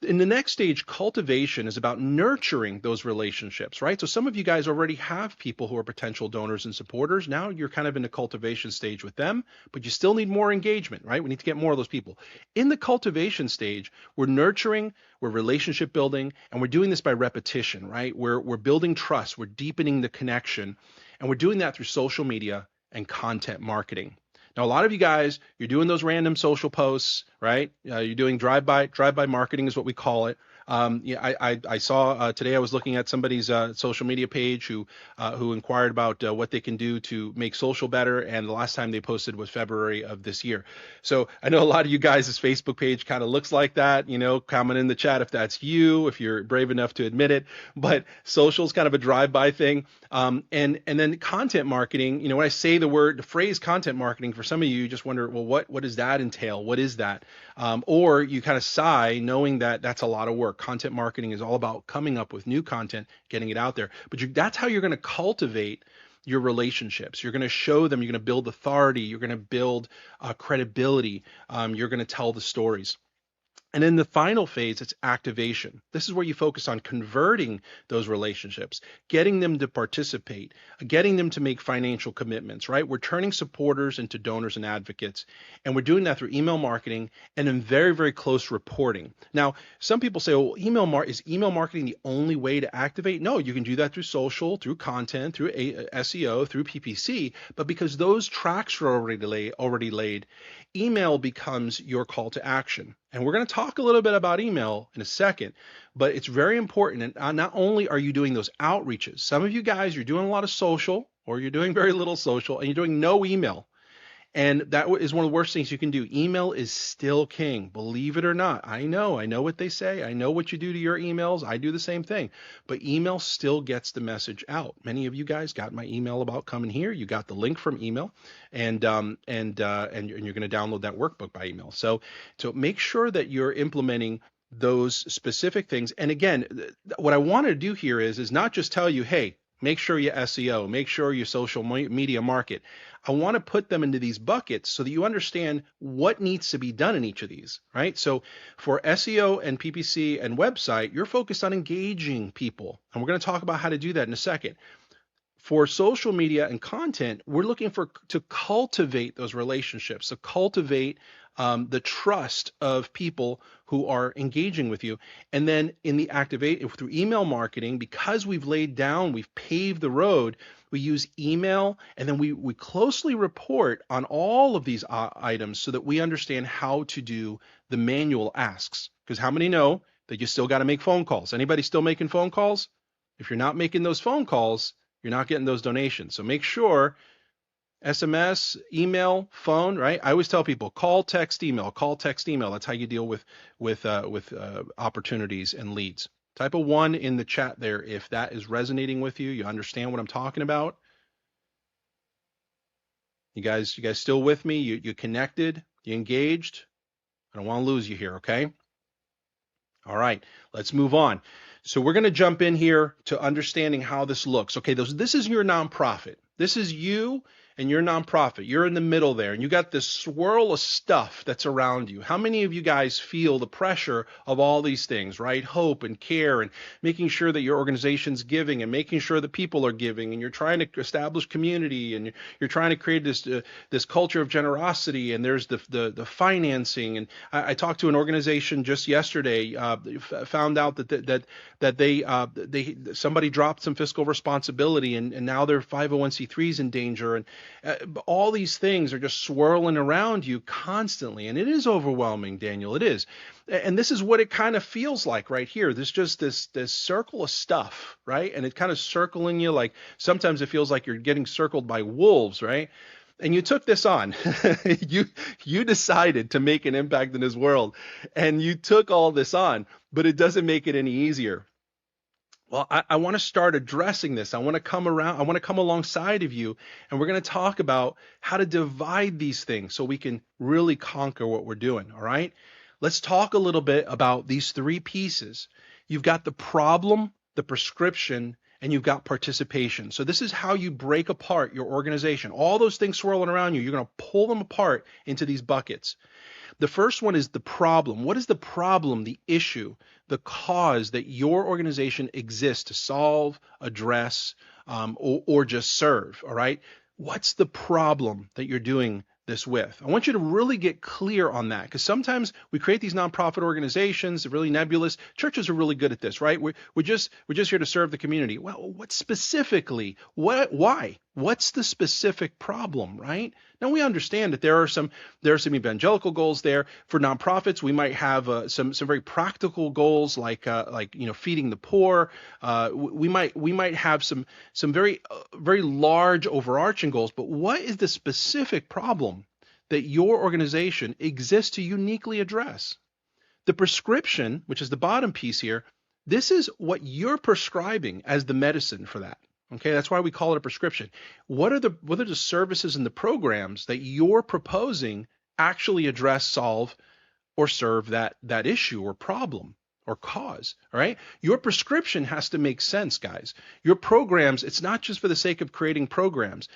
In the next stage, cultivation is about nurturing those relationships, right? So some of you guys already have people who are potential donors and supporters. Now you're kind of in the cultivation stage with them, but you still need more engagement, right? We need to get more of those people. In the cultivation stage, we're nurturing, we're relationship building, and we're doing this by repetition, right? We're building trust, we're deepening the connection, and we're doing that through social media and content marketing. Now, a lot of you guys, you're doing those random social posts, right? You're doing drive-by marketing is what we call it. Yeah, I saw today I was looking at somebody's social media page who inquired about what they can do to make social better, and the last time they posted was February of this year. So I know a lot of you guys' Facebook page kind of looks like that. Comment in the chat if that's you, if you're brave enough to admit it. But social is kind of a drive-by thing, and then content marketing. When I say the phrase content marketing, for some of you just wonder, well, what does that entail? What is that? Or you kind of sigh knowing that that's a lot of work. Content marketing is all about coming up with new content, getting it out there. But that's how you're going to cultivate your relationships. You're going to show them, you're going to build authority, you're going to build credibility, you're going to tell the stories. And in the final phase, it's activation. This is where you focus on converting those relationships, getting them to participate, getting them to make financial commitments, right? We're turning supporters into donors and advocates, and we're doing that through email marketing and in very, very close reporting. Now, some people say, well, is email marketing the only way to activate? No, you can do that through social, through content, through SEO, through PPC, but because those tracks are already laid, email becomes your call to action. And we're going to talk a little bit about email in a second, but it's very important. And not only are you doing those outreaches, some of you guys, you're doing a lot of social, or you're doing very little social, and you're doing no email. And that is one of the worst things you can do. Email is still king, believe it or not. I know what they say. I know what you do to your emails. I do the same thing, but email still gets the message out. Many of you guys got my email about coming here. You got the link from email, and you're going to download that workbook by email. So make sure that you're implementing those specific things. And again, what I want to do here is not just tell you, hey, make sure you SEO, make sure you social media market. I want to put them into these buckets so that you understand what needs to be done in each of these, right? So for SEO and PPC and website, you're focused on engaging people. And we're going to talk about how to do that in a second. For social media and content, we're looking to cultivate those relationships, to cultivate the trust of people who are engaging with you. And then in the activate through email marketing, because we've paved the road, we use email, and then we closely report on all of these items so that we understand how to do the manual asks. Because how many know that you still got to make phone calls? Anybody still making phone calls? If you're not making those phone calls, you're not getting those donations. So make sure SMS, email, phone, right? I always tell people call, text, email. That's how you deal with opportunities and leads. Type a 1 in the chat there if that is resonating with you. You understand what I'm talking about. You guys still with me? You connected? You engaged? I don't want to lose you here, okay? All right, let's move on. So we're going to jump in here to understanding how this looks. Okay, this is your nonprofit. This is you and your nonprofit. You're in the middle there, and you got this swirl of stuff that's around you. How many of you guys feel the pressure of all these things, right? Hope and care and making sure that your organization's giving and making sure that people are giving, and you're trying to establish community, and you're trying to create this culture of generosity, and there's the financing. And I talked to an organization just yesterday, found out that they somebody dropped some fiscal responsibility, and now their 501c 501c3 is in danger, and all these things are just swirling around you constantly. And it is overwhelming, Daniel. It is. And this is what it kind of feels like right here. There's just this circle of stuff, right? And it kind of circling you, like sometimes it feels like you're getting circled by wolves, right? And you took this on. You decided to make an impact in this world, and you took all this on, but it doesn't make it any easier. Well, I want to start addressing this. I want to come around, I want to come alongside of you, and we're going to talk about how to divide these things so we can really conquer what we're doing. All right. Let's talk a little bit about these three pieces. You've got the problem, the prescription, and you've got participation. So this is how you break apart your organization. All those things swirling around you, you're going to pull them apart into these buckets. The first one is the problem. What is the problem, the issue, the cause that your organization exists to solve, address, or just serve? All right. What's the problem that you're doing this with? I want you to really get clear on that, because sometimes we create these nonprofit organizations, they're really nebulous. Churches are really good at this, right? We're just here to serve the community. Well, what specifically? Why? What's the specific problem, right? Now we understand that there are some evangelical goals there. For nonprofits, we might have some very practical goals like feeding the poor. We might have some very very large overarching goals. But what is the specific problem that your organization exists to uniquely address? The prescription, which is the bottom piece here, this is what you're prescribing as the medicine for that. Okay, that's why we call it a prescription. What are the services and the programs that you're proposing actually address, solve, or serve that issue or problem or cause? All right, your prescription has to make sense, guys. Your programs, it's not just for the sake of creating programs.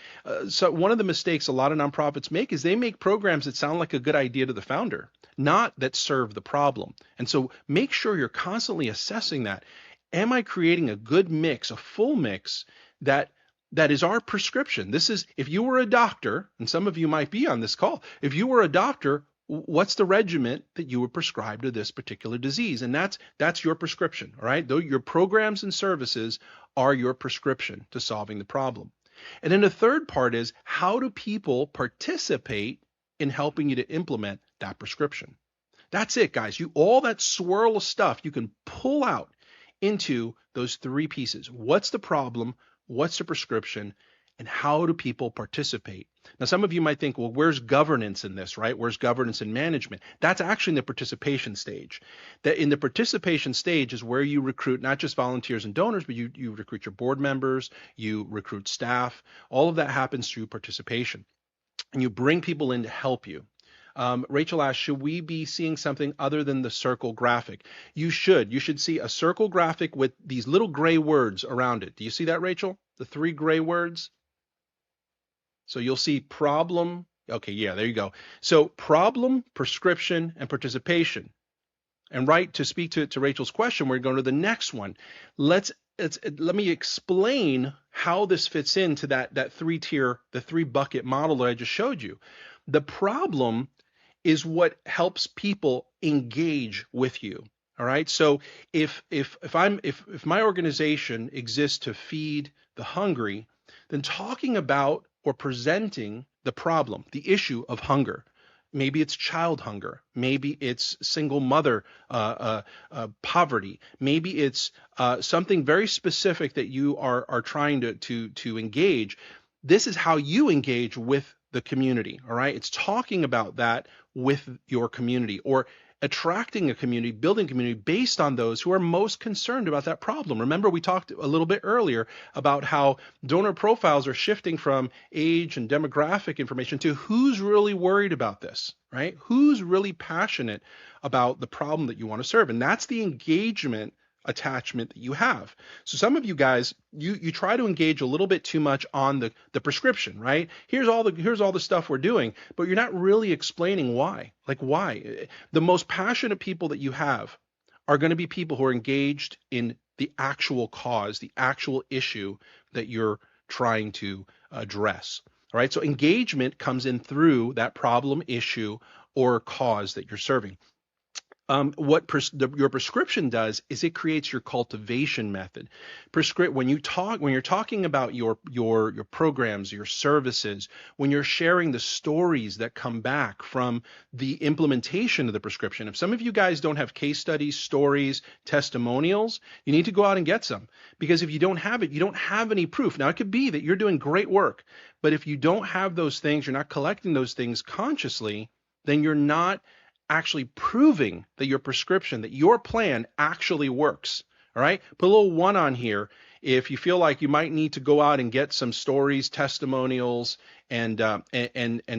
So one of the mistakes a lot of nonprofits make is they make programs that sound like a good idea to the founder, not that serve the problem. And so make sure you're constantly assessing that. Am I creating a good mix, a full mix that is our prescription? This is, if you were a doctor, and some of you might be on this call, if you were a doctor, what's the regimen that you would prescribe to this particular disease? And that's your prescription, all right? Though your programs and services are your prescription to solving the problem. And then the third part is, how do people participate in helping you to implement that prescription? That's it, guys. All that swirl of stuff you can pull out into those three pieces. What's the problem? What's the prescription? And how do people participate? Now, some of you might think, well, where's governance in this, right? Where's governance and management? That's actually in the participation stage. That in the participation stage is where you recruit not just volunteers and donors, but you recruit your board members, you recruit staff. All of that happens through participation. And you bring people in to help you. Rachel asked, should we be seeing something other than the circle graphic? You should. You should see a circle graphic with these little gray words around it. Do you see that, Rachel? The three gray words? So you'll see problem. Okay, yeah, there you go. So problem, prescription, and participation. And right, to speak to Rachel's question, we're going to the next one. Let me explain how this fits into that three-tier, the three-bucket model that I just showed you. The problem is what helps people engage with you. All right. So if my organization exists to feed the hungry, then talking about or presenting the problem, the issue of hunger, maybe it's child hunger, maybe it's single mother poverty, maybe it's something very specific that you are trying to engage. This is how you engage with the community. All right. It's talking about that with your community, or attracting a community, building community based on those who are most concerned about that problem. Remember, we talked a little bit earlier about how donor profiles are shifting from age and demographic information to who's really worried about this, right? Who's really passionate about the problem that you want to serve. And that's the engagement attachment that you have. So some of you guys, you try to engage a little bit too much on the prescription, right? Here's all the stuff we're doing, but you're not really explaining why. Like, why? The most passionate people that you have are going to be people who are engaged in the actual cause, the actual issue that you're trying to address. All right. So engagement comes in through that problem, issue, or cause that you're serving. Your prescription does is it creates your cultivation method. When you're talking about your programs, your services, when you're sharing the stories that come back from the implementation of the prescription. If some of you guys don't have case studies, stories, testimonials, you need to go out and get some, because if you don't have it, you don't have any proof. Now, it could be that you're doing great work, but if you don't have those things, you're not collecting those things consciously, then you're not actually proving that your prescription, that your plan actually works. All right, put a little one on here if you feel like you might need to go out and get some stories, testimonials, and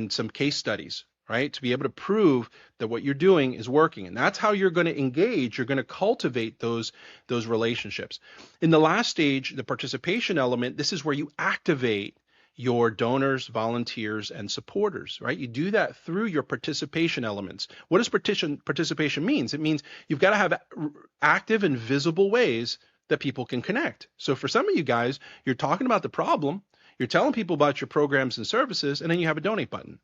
some case studies, right, to be able to prove that what you're doing is working. And that's how you're going to engage. You're going to cultivate those relationships. In the last stage, the participation element, this is where you activate your donors, volunteers, and supporters, right? You do that through your participation elements. What does participation means? It means you've got to have active and visible ways that people can connect. So for some of you guys, you're talking about the problem, you're telling people about your programs and services, and then you have a donate button.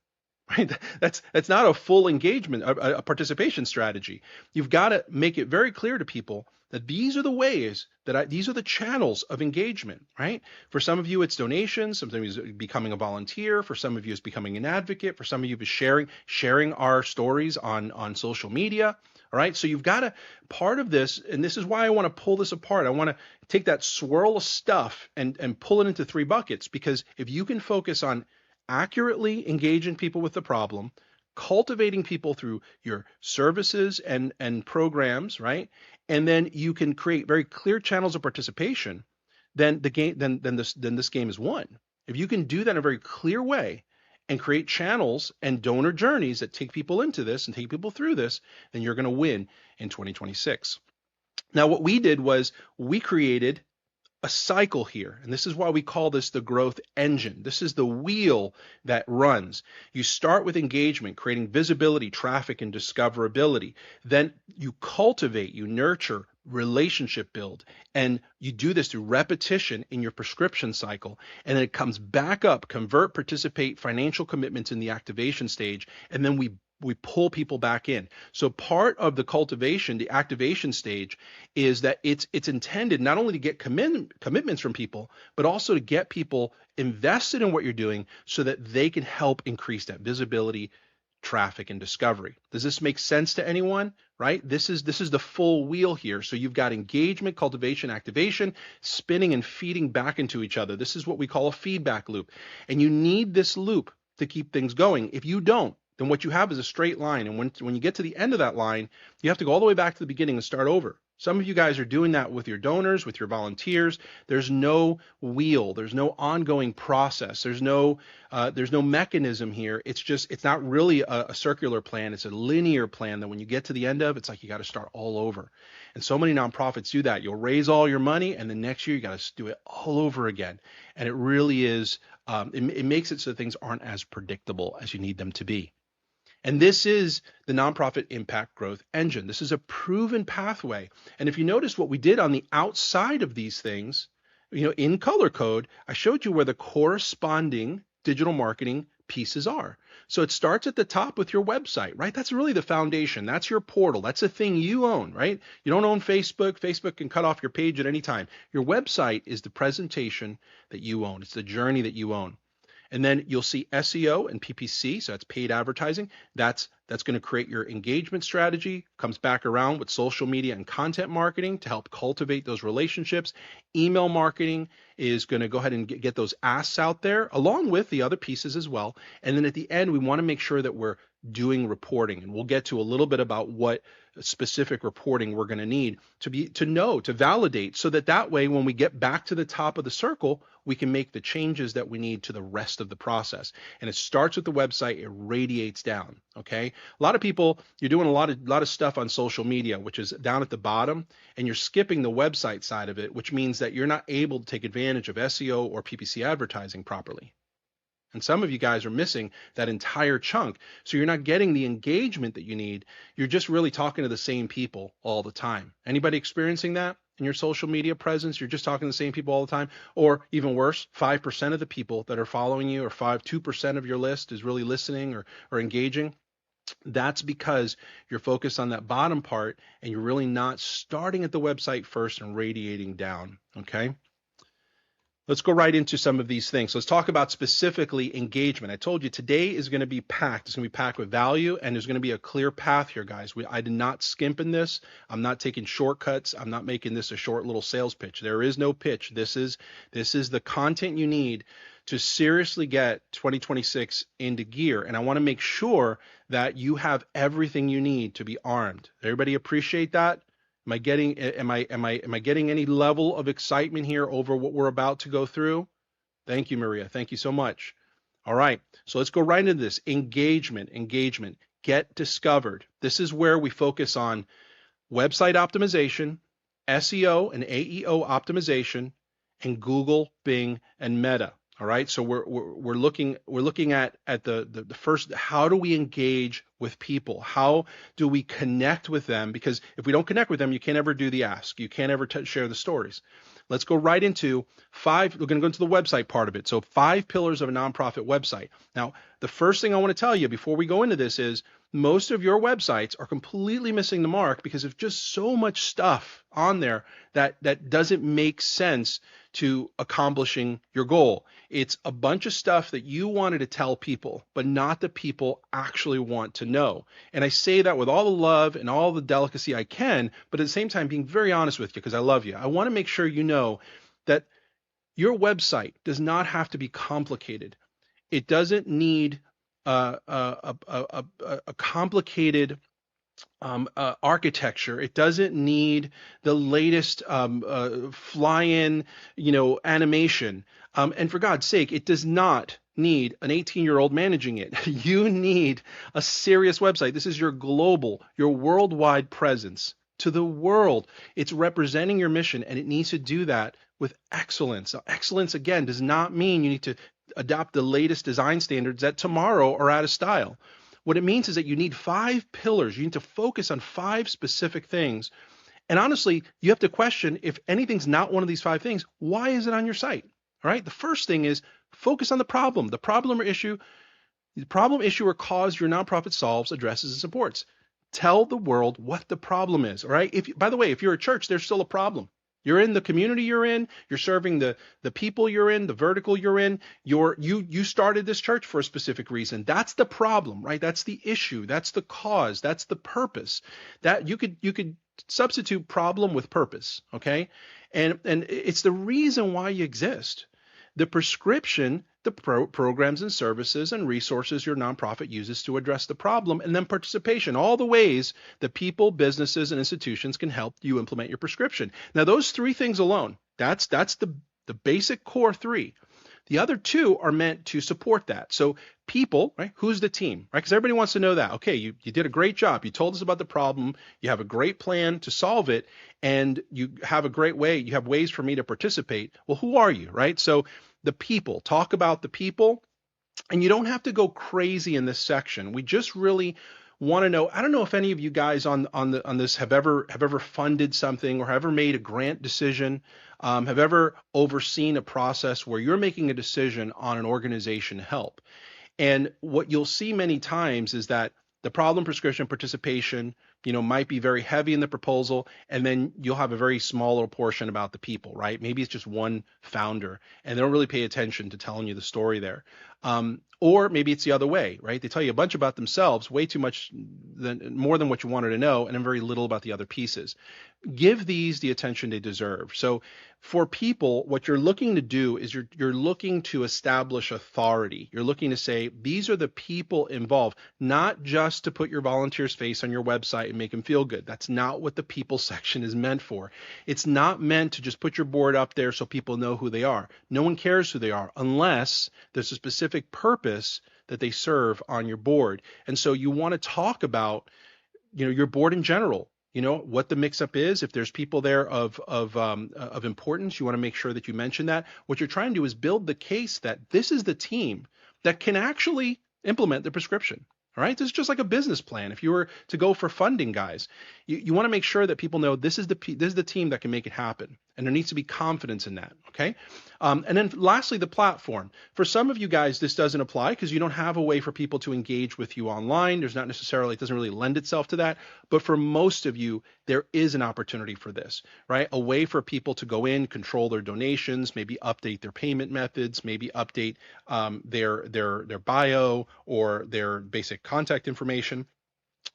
Right? That's not a full engagement, a participation strategy. You've got to make it very clear to people that these are the ways these are the channels of engagement, right? For some of you, it's donations. Some of you, it's becoming a volunteer. For some of you, it's becoming an advocate. For some of you, it's sharing our stories on social media. All right. So you've got to, part of this, and this is why I want to pull this apart. I want to take that swirl of stuff and pull it into three buckets, because if you can focus on accurately engaging people with the problem, cultivating people through your services and programs, right? And then you can create very clear channels of participation, then this game is won. If you can do that in a very clear way and create channels and donor journeys that take people into this and take people through this, then you're going to win in 2026. Now, what we did was we created a cycle here. And this is why we call this the growth engine. This is the wheel that runs. You start with engagement, creating visibility, traffic, and discoverability. Then you cultivate, you nurture, relationship build. And you do this through repetition in your prescription cycle. And then it comes back up, convert, participate, financial commitments in the activation stage. And then we pull people back in. So part of the cultivation, the activation stage, is that it's intended not only to get commitments from people, but also to get people invested in what you're doing so that they can help increase that visibility, traffic, and discovery. Does this make sense to anyone? Right? This is the full wheel here. So you've got engagement, cultivation, activation, spinning and feeding back into each other. This is what we call a feedback loop. And you need this loop to keep things going. If you don't, then what you have is a straight line. And when you get to the end of that line, you have to go all the way back to the beginning and start over. Some of you guys are doing that with your donors, with your volunteers. There's no wheel. There's no ongoing process. There's no mechanism here. It's not really a circular plan. It's a linear plan that when you get to the end of, it's like you got to start all over. And so many nonprofits do that. You'll raise all your money, and the next year you got to do it all over again. And it really is, it makes it so things aren't as predictable as you need them to be. And this is the nonprofit impact growth engine. This is a proven pathway. And if you notice what we did on the outside of these things, in color code, I showed you where the corresponding digital marketing pieces are. So it starts at the top with your website, right? That's really the foundation. That's your portal. That's a thing you own, right? You don't own Facebook. Facebook can cut off your page at any time. Your website is the presentation that you own. It's the journey that you own. And then you'll see SEO and PPC, so that's paid advertising. That's going to create your engagement strategy. Comes back around with social media and content marketing to help cultivate those relationships. Email marketing is going to go ahead and get those asks out there, along with the other pieces as well. And then at the end, we want to make sure that we're doing reporting. And we'll get to a little bit about what specific reporting we're going to need to validate, so that way, when we get back to the top of the circle, we can make the changes that we need to the rest of the process. And it starts with the website, it radiates down. Okay. A lot of people, you're doing a lot of stuff on social media, which is down at the bottom, and you're skipping the website side of it, which means that you're not able to take advantage of SEO or PPC advertising properly. And some of you guys are missing that entire chunk. So you're not getting the engagement that you need. You're just really talking to the same people all the time. Anybody experiencing that in your social media presence? You're just talking to the same people all the time? Or even worse, 5% of the people that are following you, or 2% of your list is really listening or engaging. That's because you're focused on that bottom part and you're really not starting at the website first and radiating down. Okay. Let's go right into some of these things. Let's talk about specifically engagement. I told you today is going to be packed. It's going to be packed with value, and there's going to be a clear path here, guys. I did not skimp in this. I'm not taking shortcuts. I'm not making this a short little sales pitch. There is no pitch. This is the content you need to seriously get 2026 into gear. And I want to make sure that you have everything you need to be armed. Everybody appreciate that? Am I getting any level of excitement here over what we're about to go through? Thank you, Maria. Thank you so much. All right. So let's go right into this. Engagement. Get discovered. This is where we focus on website optimization, SEO and AEO optimization, and Google, Bing, and Meta. All right. So we're looking at the first, how do we engage with people? How do we connect with them? Because if we don't connect with them, you can't ever do the ask. You can't ever share the stories. Let's go right into we're going to go into the website part of it. So 5 pillars of a nonprofit website. Now, the first thing I want to tell you before we go into this is most of your websites are completely missing the mark because there's just so much stuff on there that doesn't make sense to accomplishing your goal. It's a bunch of stuff that you wanted to tell people, but not that people actually want to know. And I say that with all the love and all the delicacy I can, but at the same time being very honest with you because I love you. I want to make sure you know that your website does not have to be complicated. It doesn't need a complicated architecture. It doesn't need the latest fly-in, animation. And for God's sake, it does not need an 18-year-old managing it. You need a serious website. This is your worldwide presence to the world. It's representing your mission, and it needs to do that with excellence. Now, excellence, again, does not mean you need to adopt the latest design standards that tomorrow are out of style. What it means is that you need 5 pillars. You need to focus on 5 specific things. And honestly, you have to question if anything's not one of these 5 things, why is it on your site? All right. The first thing is focus on the problem. The problem or issue or cause your nonprofit solves, addresses, and supports. Tell the world what the problem is. All right. By the way, if you're a church, there's still a problem. You're in the community you're in, you're serving the people you're in, the vertical you're in, you started this church for a specific reason. That's the problem, right? That's the issue, that's the cause, that's the purpose. That you could substitute problem with purpose, okay? And it's the reason why you exist. The prescription, the programs and services and resources your nonprofit uses to address the problem, and then participation, all the ways that people, businesses, and institutions can help you implement your prescription. Now, those 3 things alone, that's the basic core 3. The other 2 are meant to support that. So people, right? Who's the team, right? Because everybody wants to know that. Okay, you did a great job. You told us about the problem. You have a great plan to solve it, and you have a great way. You have ways for me to participate. Well, who are you, right? So the people, talk about the people, and you don't have to go crazy in this section. We just really want to know. I don't know if any of you guys on this have ever funded something or have ever made a grant decision, have ever overseen a process where you're making a decision on an organization help. And what you'll see many times is that the problem, prescription, participation, might be very heavy in the proposal, and then you'll have a very small little portion about the people, right? Maybe it's just one founder, and they don't really pay attention to telling you the story there. Or maybe it's the other way, right? They tell you a bunch about themselves, way too much, more than what you wanted to know, and then very little about the other pieces. Give these the attention they deserve. So for people, what you're looking to do is you're looking to establish authority. You're looking to say, these are the people involved, not just to put your volunteer's face on your website and make them feel good. That's not what the people section is meant for. It's not meant to just put your board up there so people know who they are. No one cares who they are unless there's a specific purpose that they serve on your board. And so you want to talk about, your board in general. What the mix-up is. If there's people there of importance, you want to make sure that you mention that. What you're trying to do is build the case that this is the team that can actually implement the prescription. All right, this is just like a business plan. If you were to go for funding, guys, you want to make sure that people know this is the team that can make it happen. And there needs to be confidence in that, okay? And then lastly, the platform. For some of you guys, this doesn't apply because you don't have a way for people to engage with you online. There's not necessarily, it doesn't really lend itself to that. But for most of you, there is an opportunity for this, right? A way for people to go in, control their donations, maybe update their payment methods, maybe update their bio or their basic contact information.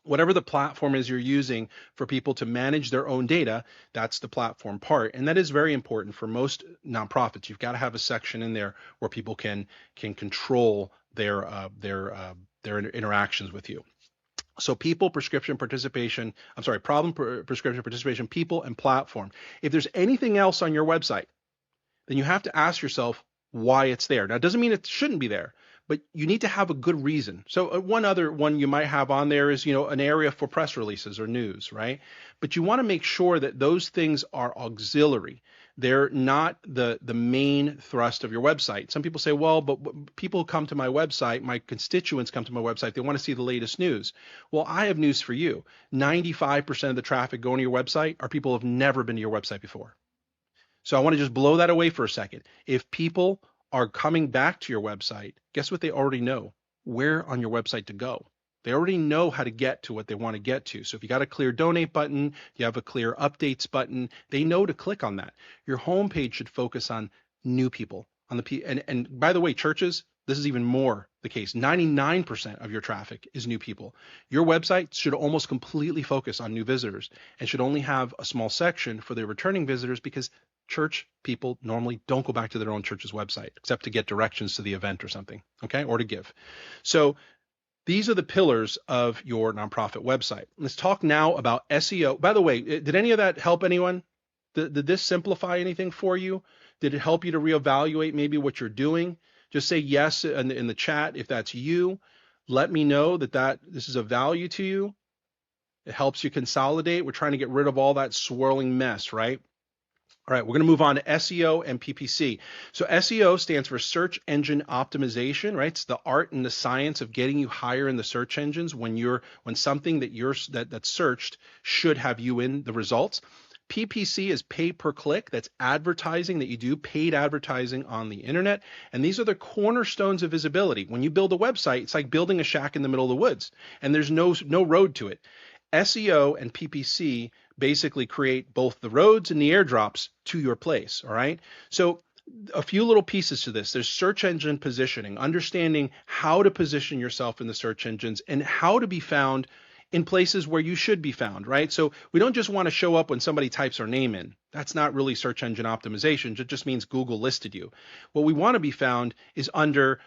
Whatever the platform is you're using for people to manage their own data, that's the platform part. And that is very important for most nonprofits. You've got to have a section in there where people can control their interactions with you. So people, prescription, participation, problem, prescription, participation, people, and platform. If there's anything else on your website, then you have to ask yourself why it's there. Now, it doesn't mean it shouldn't be there, but you need to have a good reason. So one other one you might have on there is, an area for press releases or news, right? But you want to make sure that those things are auxiliary. They're not the main thrust of your website. Some people say, well, but people come to my website, my constituents come to my website, they want to see the latest news. Well, I have news for you. 95% of the traffic going to your website are people who have never been to your website before. So I want to just blow that away for a second. If people are coming back to your website, guess what they already know? Where on your website to go. They already know how to get to what they want to get to. So if you got a clear donate button, you have a clear updates button, they know to click on that. Your homepage should focus on new people. And by the way, churches, this is even more the case. 99% of your traffic is new people. Your website should almost completely focus on new visitors and should only have a small section for the returning visitors, because church people normally don't go back to their own church's website except to get directions to the event or something, okay, or to give. So these are the pillars of your nonprofit website. Let's talk now about SEO. By the way, did any of that help anyone? Did this simplify anything for you? Did it help you to reevaluate maybe what you're doing? Just say yes in the chat if that's you. Let me know that this is of value to you. It helps you consolidate. We're trying to get rid of all that swirling mess, right? All right, we're going to move on to SEO and PPC. So SEO stands for search engine optimization, right? It's the art and the science of getting you higher in the search engines when something that's searched should have you in the results. PPC is pay per click. That's advertising that you do, paid advertising on the internet. And these are the cornerstones of visibility. When you build a website, it's like building a shack in the middle of the woods, and there's no road to it. SEO and PPC basically create both the roads and the airdrops to your place, all right? So a few little pieces to this. There's search engine positioning, understanding how to position yourself in the search engines and how to be found in places where you should be found, right? So we don't just want to show up when somebody types our name in. That's not really search engine optimization. It just means Google listed you. What we want to be found is under,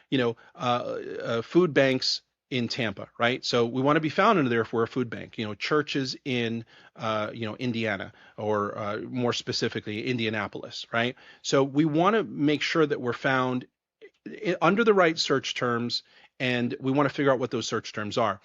food banks in Tampa, right? So we want to be found under there if we're a food bank, churches in, Indiana, or more specifically, Indianapolis, right? So we want to make sure that we're found under the right search terms, and we want to figure out what those search terms are.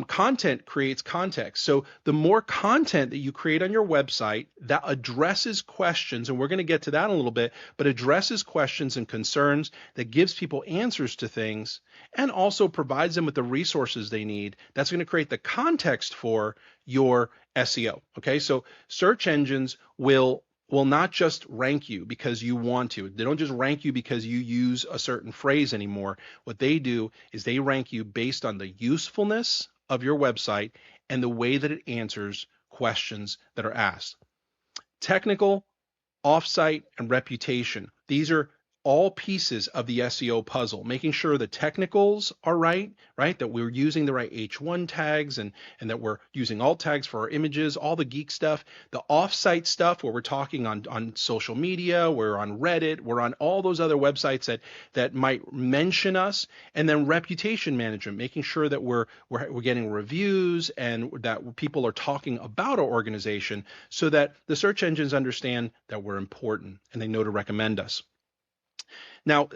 Content creates context. So the more content that you create on your website that addresses questions, and we're going to get to that in a little bit, but addresses questions and concerns, that gives people answers to things, and also provides them with the resources they need, that's going to create the context for your SEO. Okay, so search engines will not just rank you because you want to. They don't just rank you because you use a certain phrase anymore. What they do is they rank you based on the usefulness of your website and the way that it answers questions that are asked. Technical, offsite, and reputation. These are all pieces of the SEO puzzle, making sure the technicals are right, that we're using the right H1 tags and that we're using alt tags for our images, all the geek stuff, the offsite stuff where we're talking on social media, we're on Reddit, we're on all those other websites that might mention us, and then reputation management, making sure that we're getting reviews and that people are talking about our organization so that the search engines understand that we're important and they know to recommend us. Now,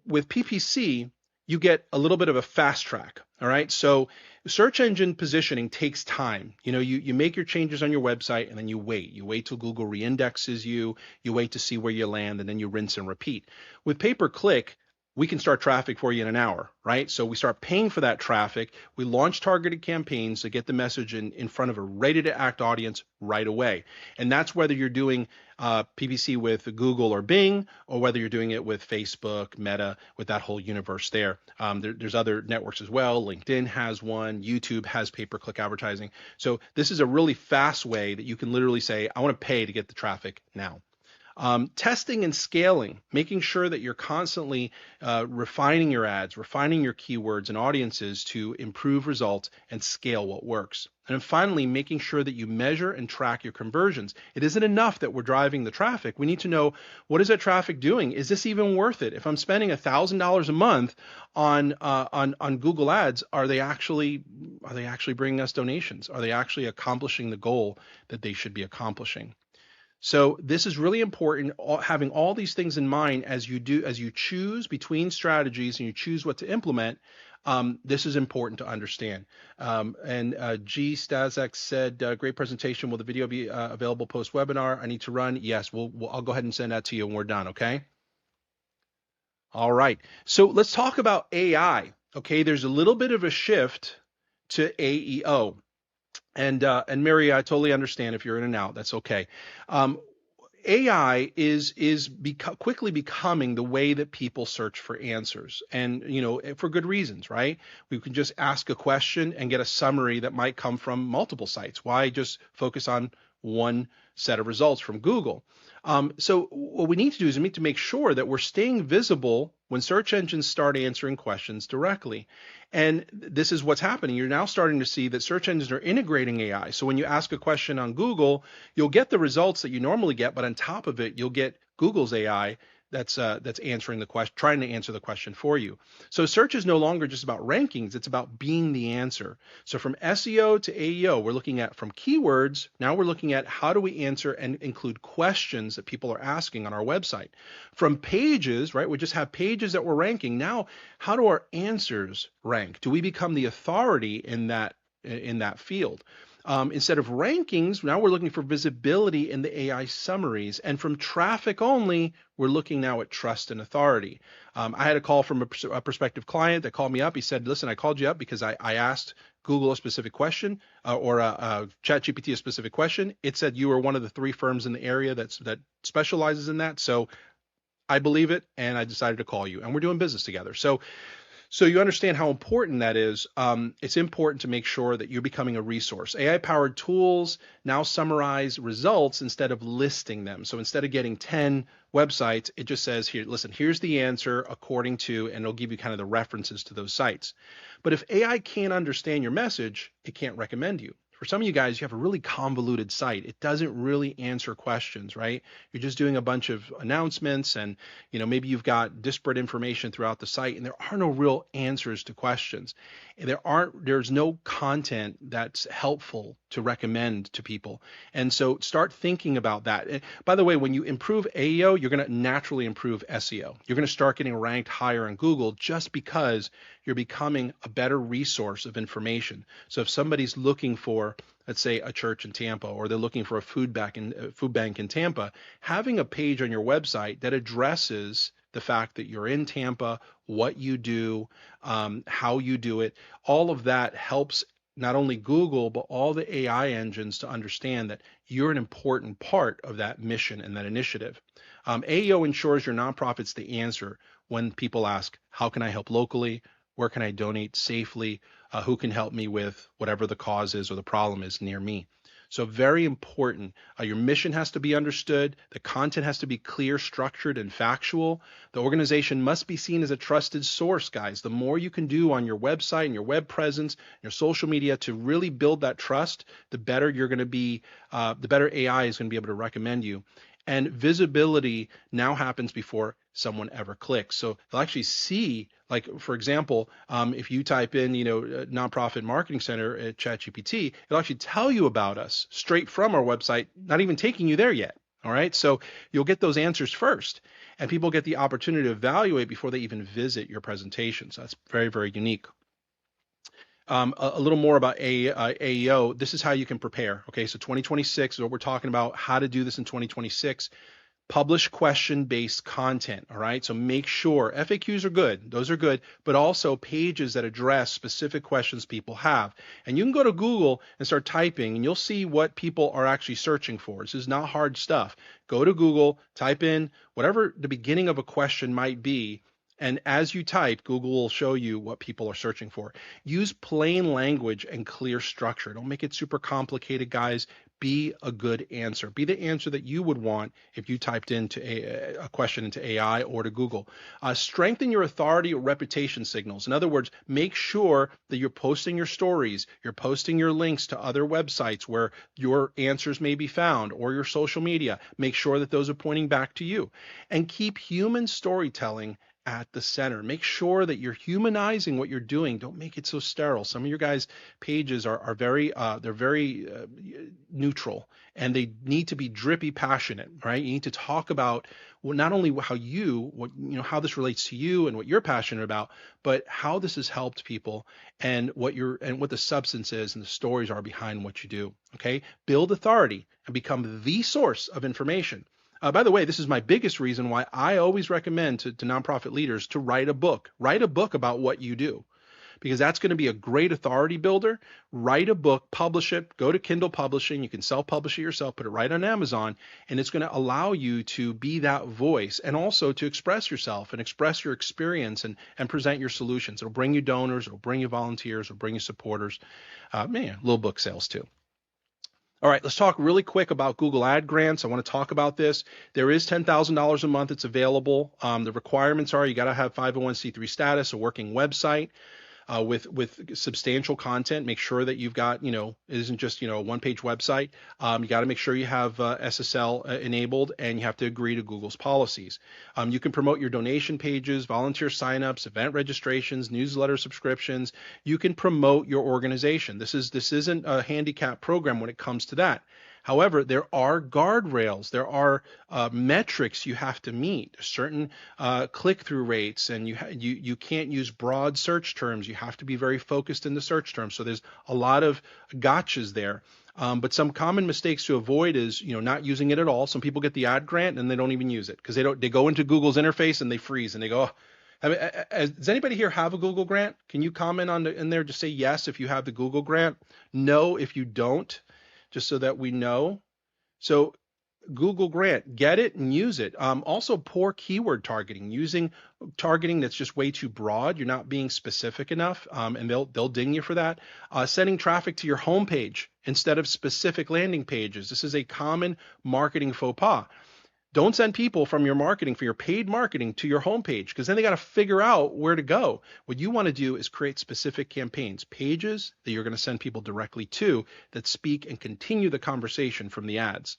with PPC, you get a little bit of a fast track, all right? So search engine positioning takes time. You make your changes on your website and then you wait. You wait till Google reindexes you. You wait to see where you land, and then you rinse and repeat. With pay-per-click, we can start traffic for you in an hour, right? So we start paying for that traffic. We launch targeted campaigns to get the message in front of a ready to act audience right away. And that's whether you're doing PPC with Google or Bing, or whether you're doing it with Facebook, Meta, with that whole universe there. There's other networks as well. LinkedIn has one. YouTube has pay-per-click advertising. So this is a really fast way that you can literally say, I want to pay to get the traffic now. Testing and scaling, making sure that you're constantly refining your ads, refining your keywords and audiences to improve results and scale what works. And then finally, making sure that you measure and track your conversions. It isn't enough that we're driving the traffic. We need to know, what is that traffic doing? Is this even worth it? If I'm spending $1,000 a month on Google Ads, are they actually bringing us donations? Are they actually accomplishing the goal that they should be accomplishing? So this is really important, having all these things in mind as you choose between strategies and you choose what to implement. This is important to understand. G. Stazek said, great presentation. Will the video be available post-webinar? I need to run. Yes, I'll go ahead and send that to you when we're done, okay? All right. So let's talk about AI. Okay, there's a little bit of a shift to AEO. And Mary, I totally understand if you're in and out. That's okay. AI is quickly becoming the way that people search for answers, and for good reasons, right? We can just ask a question and get a summary that might come from multiple sites. Why just focus on one set of results from Google? So what we need to do is we need to make sure that we're staying visible when search engines start answering questions directly. And this is what's happening. You're now starting to see that search engines are integrating AI. So when you ask a question on Google, you'll get the results that you normally get, but on top of it, you'll get Google's AI that's answering the question, trying to answer the question for you. So search is no longer just about rankings, it's about being the answer. So from SEO to AEO, we're looking at from keywords, now we're looking at how do we answer and include questions that people are asking on our website. From pages, right, we just have pages that we're ranking. Now, how do our answers rank? Do we become the authority in that field? Instead of rankings, now we're looking for visibility in the AI summaries. And from traffic only, we're looking now at trust and authority. I had a call from a prospective client that called me up. He said, listen, I called you up because I asked Google a specific question or ChatGPT a specific question. It said you were one of the 3 firms in the area that specializes in that. So I believe it, and I decided to call you. And we're doing business together. So you understand how important that is. It's important to make sure that you're becoming a resource. AI-powered tools now summarize results instead of listing them. So instead of getting 10 websites, it just says, here, listen, here's the answer according to, and it'll give you kind of the references to those sites. But if AI can't understand your message, it can't recommend you. For some of you guys, you have a really convoluted site. It doesn't really answer questions, right? You're just doing a bunch of announcements and, maybe you've got disparate information throughout the site and there are no real answers to questions. There's no content that's helpful to recommend to people. And so start thinking about that. And by the way, when you improve AEO, you're going to naturally improve SEO. You're going to start getting ranked higher in Google just because you're becoming a better resource of information. So if somebody's looking for, let's say, a church in Tampa, or they're looking for a food bank in Tampa, having a page on your website that addresses the fact that you're in Tampa, what you do, how you do it, all of that helps not only Google, but all the AI engines to understand that you're an important part of that mission and that initiative. AEO ensures your nonprofit's the answer when people ask, how can I help locally? Where can I donate safely? Who can help me with whatever the cause is or the problem is near me? So very important. Your mission has to be understood. The content has to be clear, structured, and factual. The organization must be seen as a trusted source, guys. The more you can do on your website and your web presence, your social media to really build that trust, the better you're going to be, the better AI is going to be able to recommend you. And visibility now happens before someone ever clicks. So they'll actually see, like, for example, if you type in, nonprofit marketing center at ChatGPT, it'll actually tell you about us straight from our website, not even taking you there yet. All right. So you'll get those answers first, and people get the opportunity to evaluate before they even visit your presentation. So that's very, very unique. A little more about AEO. This is how you can prepare. Okay, so 2026 is what we're talking about, how to do this in 2026. Publish question-based content, all right? So make sure FAQs are good, those are good, but also pages that address specific questions people have. And you can go to Google and start typing, and you'll see what people are actually searching for. This is not hard stuff. Go to Google, type in whatever the beginning of a question might be, and as you type, Google will show you what people are searching for. Use plain language and clear structure. Don't make it super complicated, guys. Be a good answer. Be the answer that you would want if you typed into a question into AI or to Google. Strengthen your authority or reputation signals. In other words, make sure that you're posting your stories, you're posting your links to other websites where your answers may be found, or your social media. Make sure that those are pointing back to you. And keep human storytelling at the center. Make sure that you're humanizing what you're doing. Don't make it so sterile. Some of your guys' pages are very neutral, and they need to be drippy passionate, right? You need to talk about, well, not only how this relates to you and what you're passionate about, but how this has helped people, and what the substance is and the stories are behind what you do. Okay, build authority and become the source of information. By the way, this is my biggest reason why I always recommend to nonprofit leaders to write a book. Write a book about what you do, because that's going to be a great authority builder. Write a book, publish it, go to Kindle Publishing. You can self-publish it yourself, put it right on Amazon, and it's going to allow you to be that voice, and also to express yourself and express your experience and present your solutions. It'll bring you donors, it'll bring you volunteers, it'll bring you supporters, little book sales too. All right, let's talk really quick about Google Ad Grants. I want to talk about this. There is $10,000 a month that's available. The requirements are you got to have 501c3 status, a working website with substantial content. Make sure that you've got, it isn't just, a one-page website. You got to make sure you have SSL enabled, and you have to agree to Google's policies. You can promote your donation pages, volunteer signups, event registrations, newsletter subscriptions. You can promote your organization. This isn't a handicap program when it comes to that. However, there are guardrails, there are metrics you have to meet, certain click-through rates, and you can't use broad search terms. You have to be very focused in the search terms. So there's a lot of gotchas there. But some common mistakes to avoid is, not using it at all. Some people get the ad grant and they don't even use it, because they go into Google's interface and they freeze and they go, does anybody here have a Google grant? Can you comment in there? Just say yes if you have the Google grant, no if you don't, just so that we know. So Google Grant, get it and use it. Also, poor keyword targeting, using targeting that's just way too broad. You're not being specific enough, and they'll ding you for that. Sending traffic to your homepage instead of specific landing pages. This is a common marketing faux pas. Don't send people from your marketing, for your paid marketing, to your homepage, because then they got to figure out where to go. What you want to do is create specific campaigns, pages that you're going to send people directly to, that speak and continue the conversation from the ads.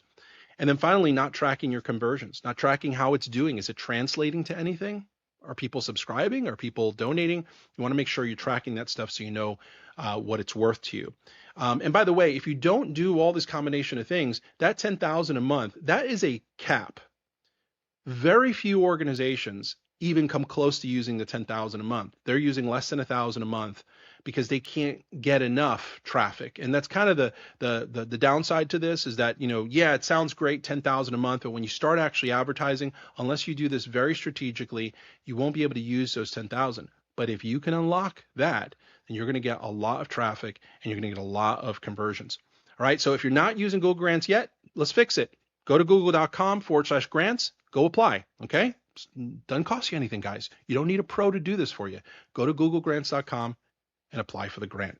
And then finally, not tracking your conversions, not tracking how it's doing. Is it translating to anything? Are people subscribing? Are people donating? You want to make sure you're tracking that stuff so you know what it's worth to you. And by the way, if you don't do all this combination of things, that $10,000 a month, that is a cap. Very few organizations even come close to using the $10,000 a month. They're using less than $1,000 a month because they can't get enough traffic. And that's kind of the downside to this, is that, yeah, it sounds great, $10,000 a month, but when you start actually advertising, unless you do this very strategically, you won't be able to use those 10,000. But if you can unlock that, then you're going to get a lot of traffic and you're going to get a lot of conversions. All right. So if you're not using Google Grants yet, let's fix it. Go to google.com/grants, go apply. Okay. Doesn't cost you anything, guys. You don't need a pro to do this for you. Go to googlegrants.com and apply for the grant.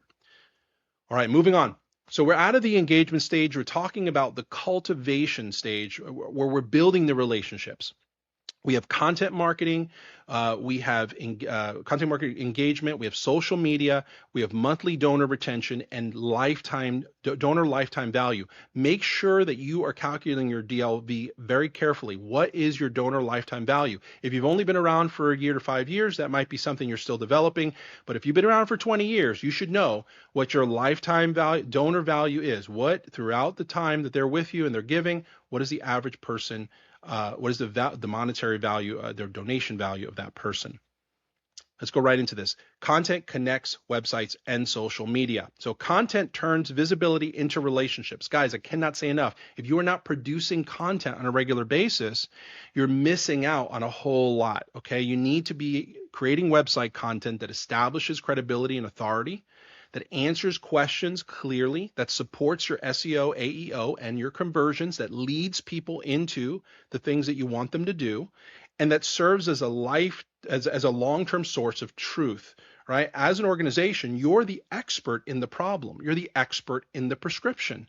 All right, moving on. So we're out of the engagement stage. We're talking about the cultivation stage, where we're building the relationships. We have content marketing, we have content marketing engagement, we have social media, we have monthly donor retention, and donor lifetime value. Make sure that you are calculating your DLV very carefully. What is your donor lifetime value? If you've only been around for a year to 5 years, that might be something you're still developing. But if you've been around for 20 years, you should know what your lifetime value, donor value is. What, throughout the time that they're with you and they're giving, what is the average person, what is the monetary value, their donation value of that person? Let's go right into this. Content connects websites and social media. So content turns visibility into relationships. Guys, I cannot say enough. If you are not producing content on a regular basis, you're missing out on a whole lot, okay? You need to be creating website content that establishes credibility and authority, that answers questions clearly, that supports your SEO, AEO, and your conversions, that leads people into the things that you want them to do, and that serves as a long-term source of truth, right? As an organization, you're the expert in the problem. You're the expert in the prescription.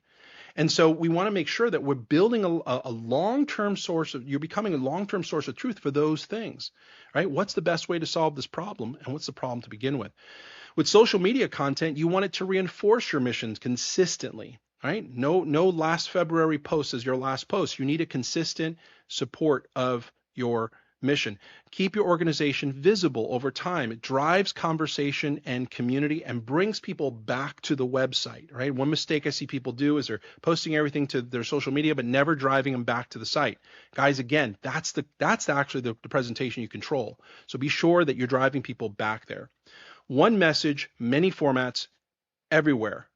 And so we want to make sure that we're building a long-term source of, you're becoming a long-term source of truth for those things, right? What's the best way to solve this problem, and what's the problem to begin with? With social media content, you want it to reinforce your missions consistently, right? No last February post is your last post. You need a consistent support of your mission. Keep your organization visible over time. It drives conversation and community and brings people back to the website, right? One mistake I see people do is they're posting everything to their social media, but never driving them back to the site. Guys, again, that's actually the presentation you control. So be sure that you're driving people back there. One message, many formats, everywhere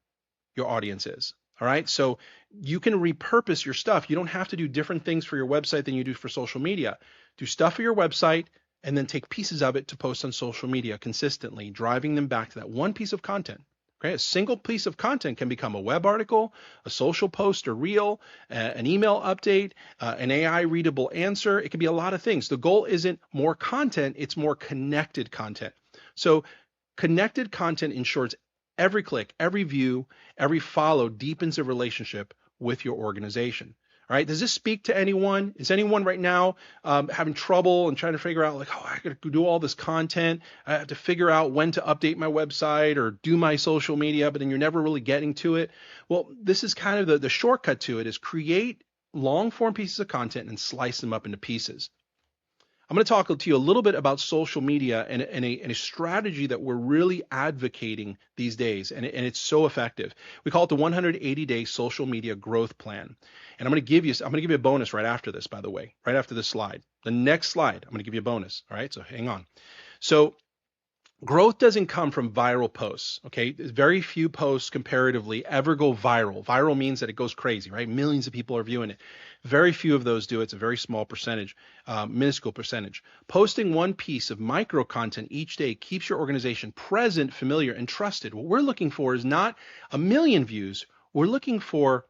your audience is. All right. So you can repurpose your stuff. You don't have to do different things for your website than you do for social media. Do stuff for your website and then take pieces of it to post on social media consistently, driving them back to that one piece of content. Okay. A single piece of content can become a web article, a social post, a reel, an email update, an AI readable answer. It can be a lot of things. The goal isn't more content. It's more connected content. So connected content ensures every click, every view, every follow deepens a relationship with your organization. All right. Does this speak to anyone? Is anyone right now having trouble and trying to figure out like, oh, I got to do all this content. I have to figure out when to update my website or do my social media, but then you're never really getting to it. Well, this is kind of the shortcut to it is create long form pieces of content and slice them up into pieces. I'm going to talk to you a little bit about social media and a strategy that we're really advocating these days, and it's so effective. We call it the 180-day social media growth plan. And I'm going to give you a bonus right after this, by the way, right after this slide. The next slide, I'm going to give you a bonus. All right, so hang on. So growth doesn't come from viral posts, okay? Very few posts comparatively ever go viral. Viral means that it goes crazy, right? Millions of people are viewing it. Very few of those do. It's a very small percentage, minuscule percentage. Posting one piece of micro content each day keeps your organization present, familiar, and trusted. What we're looking for is not a million views. We're looking for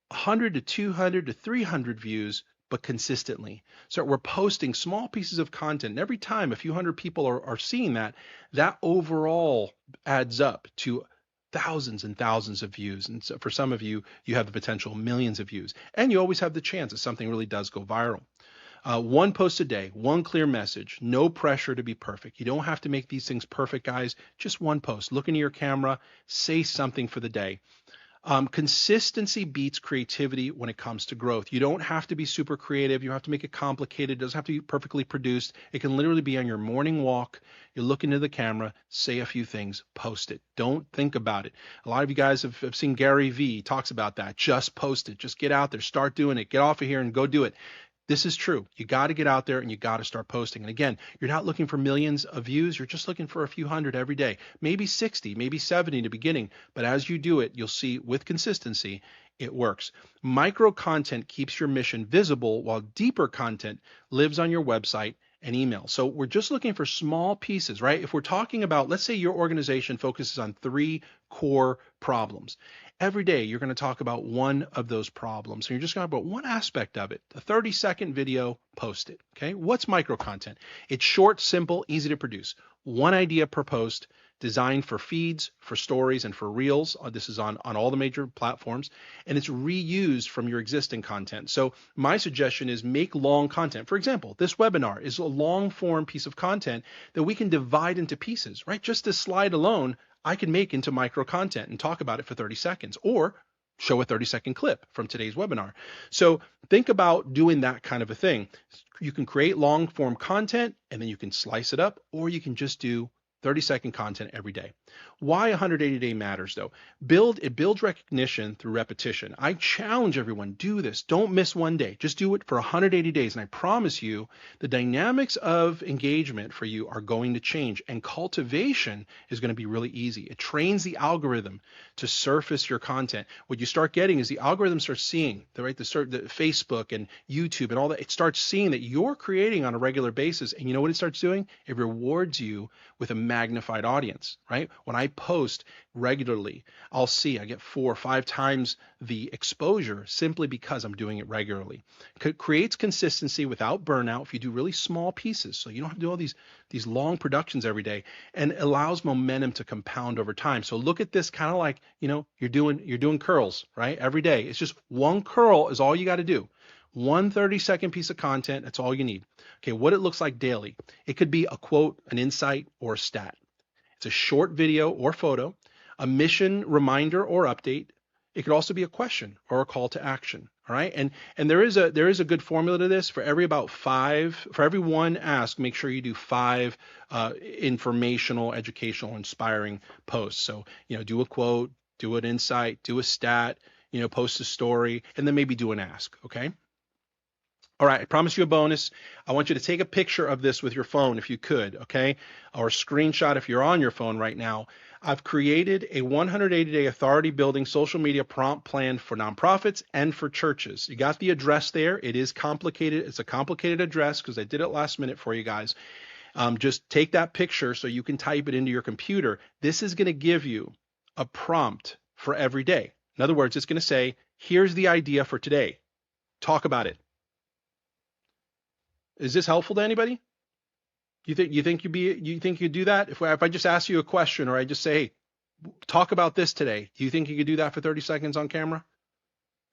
100 to 200 to 300 views, but consistently. So we're posting small pieces of content. And every time a few hundred people are seeing that overall adds up to thousands and thousands of views. And so for some of you, you have the potential millions of views. And you always have the chance that something really does go viral. One post a day, one clear message, no pressure to be perfect. You don't have to make these things perfect, guys. Just one post. Look into your camera, say something for the day. Consistency beats creativity when it comes to growth. You don't have to be super creative. You don't have to make it complicated. It doesn't have to be perfectly produced. It can literally be on your morning walk. You look into the camera, say a few things, post it. Don't think about it. A lot of you guys have seen Gary Vee talks about that. Just post it. Just get out there. Start doing it. Get off of here and go do it. This is true. You got to get out there and you got to start posting. And again, you're not looking for millions of views. You're just looking for a few hundred every day, maybe 60, maybe 70 in the beginning. But as you do it, you'll see with consistency, it works. Micro content keeps your mission visible while deeper content lives on your website and email. So we're just looking for small pieces, right? If we're talking about, let's say your organization focuses on 3 core problems. Every day, you're going to talk about one of those problems. And you're just going to talk about one aspect of it. A 30-second video, post it. Okay. What's micro content? It's short, simple, easy to produce. One idea per post, designed for feeds, for stories, and for reels. This is on all the major platforms. And it's reused from your existing content. So my suggestion is make long content. For example, this webinar is a long form piece of content that we can divide into pieces, right? Just this slide alone, I can make into micro content and talk about it for 30 seconds or show a 30-second clip from today's webinar. So think about doing that kind of a thing. You can create long form content and then you can slice it up, or you can just do 30-second content every day. Why 180-day matters though? It builds recognition through repetition. I challenge everyone, do this. Don't miss one day. Just do it for 180 days. And I promise you, the dynamics of engagement for you are going to change. And cultivation is going to be really easy. It trains the algorithm to surface your content. What you start getting is the algorithm starts seeing, the Facebook and YouTube and all that. It starts seeing that you're creating on a regular basis. And you know what it starts doing? It rewards you with a magnified audience, right? When I post regularly, I get 4 or 5 times the exposure simply because I'm doing it regularly. It creates consistency without burnout if you do really small pieces. So you don't have to do all these long productions every day, and allows momentum to compound over time. So look at this kind of like, you're doing curls, right? Every day. It's just one curl is all you got to do. One 30-second piece of content, that's all you need. Okay, what it looks like daily. It could be a quote, an insight, or a stat. It's a short video or photo, a mission reminder or update. It could also be a question or a call to action. All right, and there is a good formula to this. For every one ask, make sure you do 5 informational, educational, inspiring posts. So do a quote, do an insight, do a stat, post a story, and then maybe do an ask. Okay. All right, I promise you a bonus. I want you to take a picture of this with your phone if you could, okay? Or a screenshot if you're on your phone right now. I've created a 180-day authority building social media prompt plan for nonprofits and for churches. You got the address there. It is complicated. It's a complicated address because I did it last minute for you guys. Just take that picture so you can type it into your computer. This is going to give you a prompt for every day. In other words, it's going to say, here's the idea for today. Talk about it. Is this helpful to anybody? You think you'd do that? If I just ask you a question, or I just say, hey, talk about this today, do you think you could do that for 30 seconds on camera?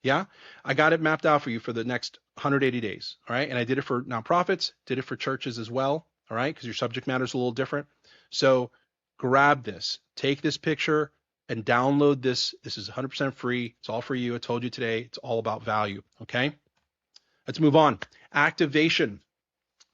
Yeah, I got it mapped out for you for the next 180 days. All right, and I did it for nonprofits, did it for churches as well. All right, because your subject matter is a little different. So grab this, take this picture, and download this. This is 100% free. It's all for you. I told you today. It's all about value. Okay, let's move on. Activation.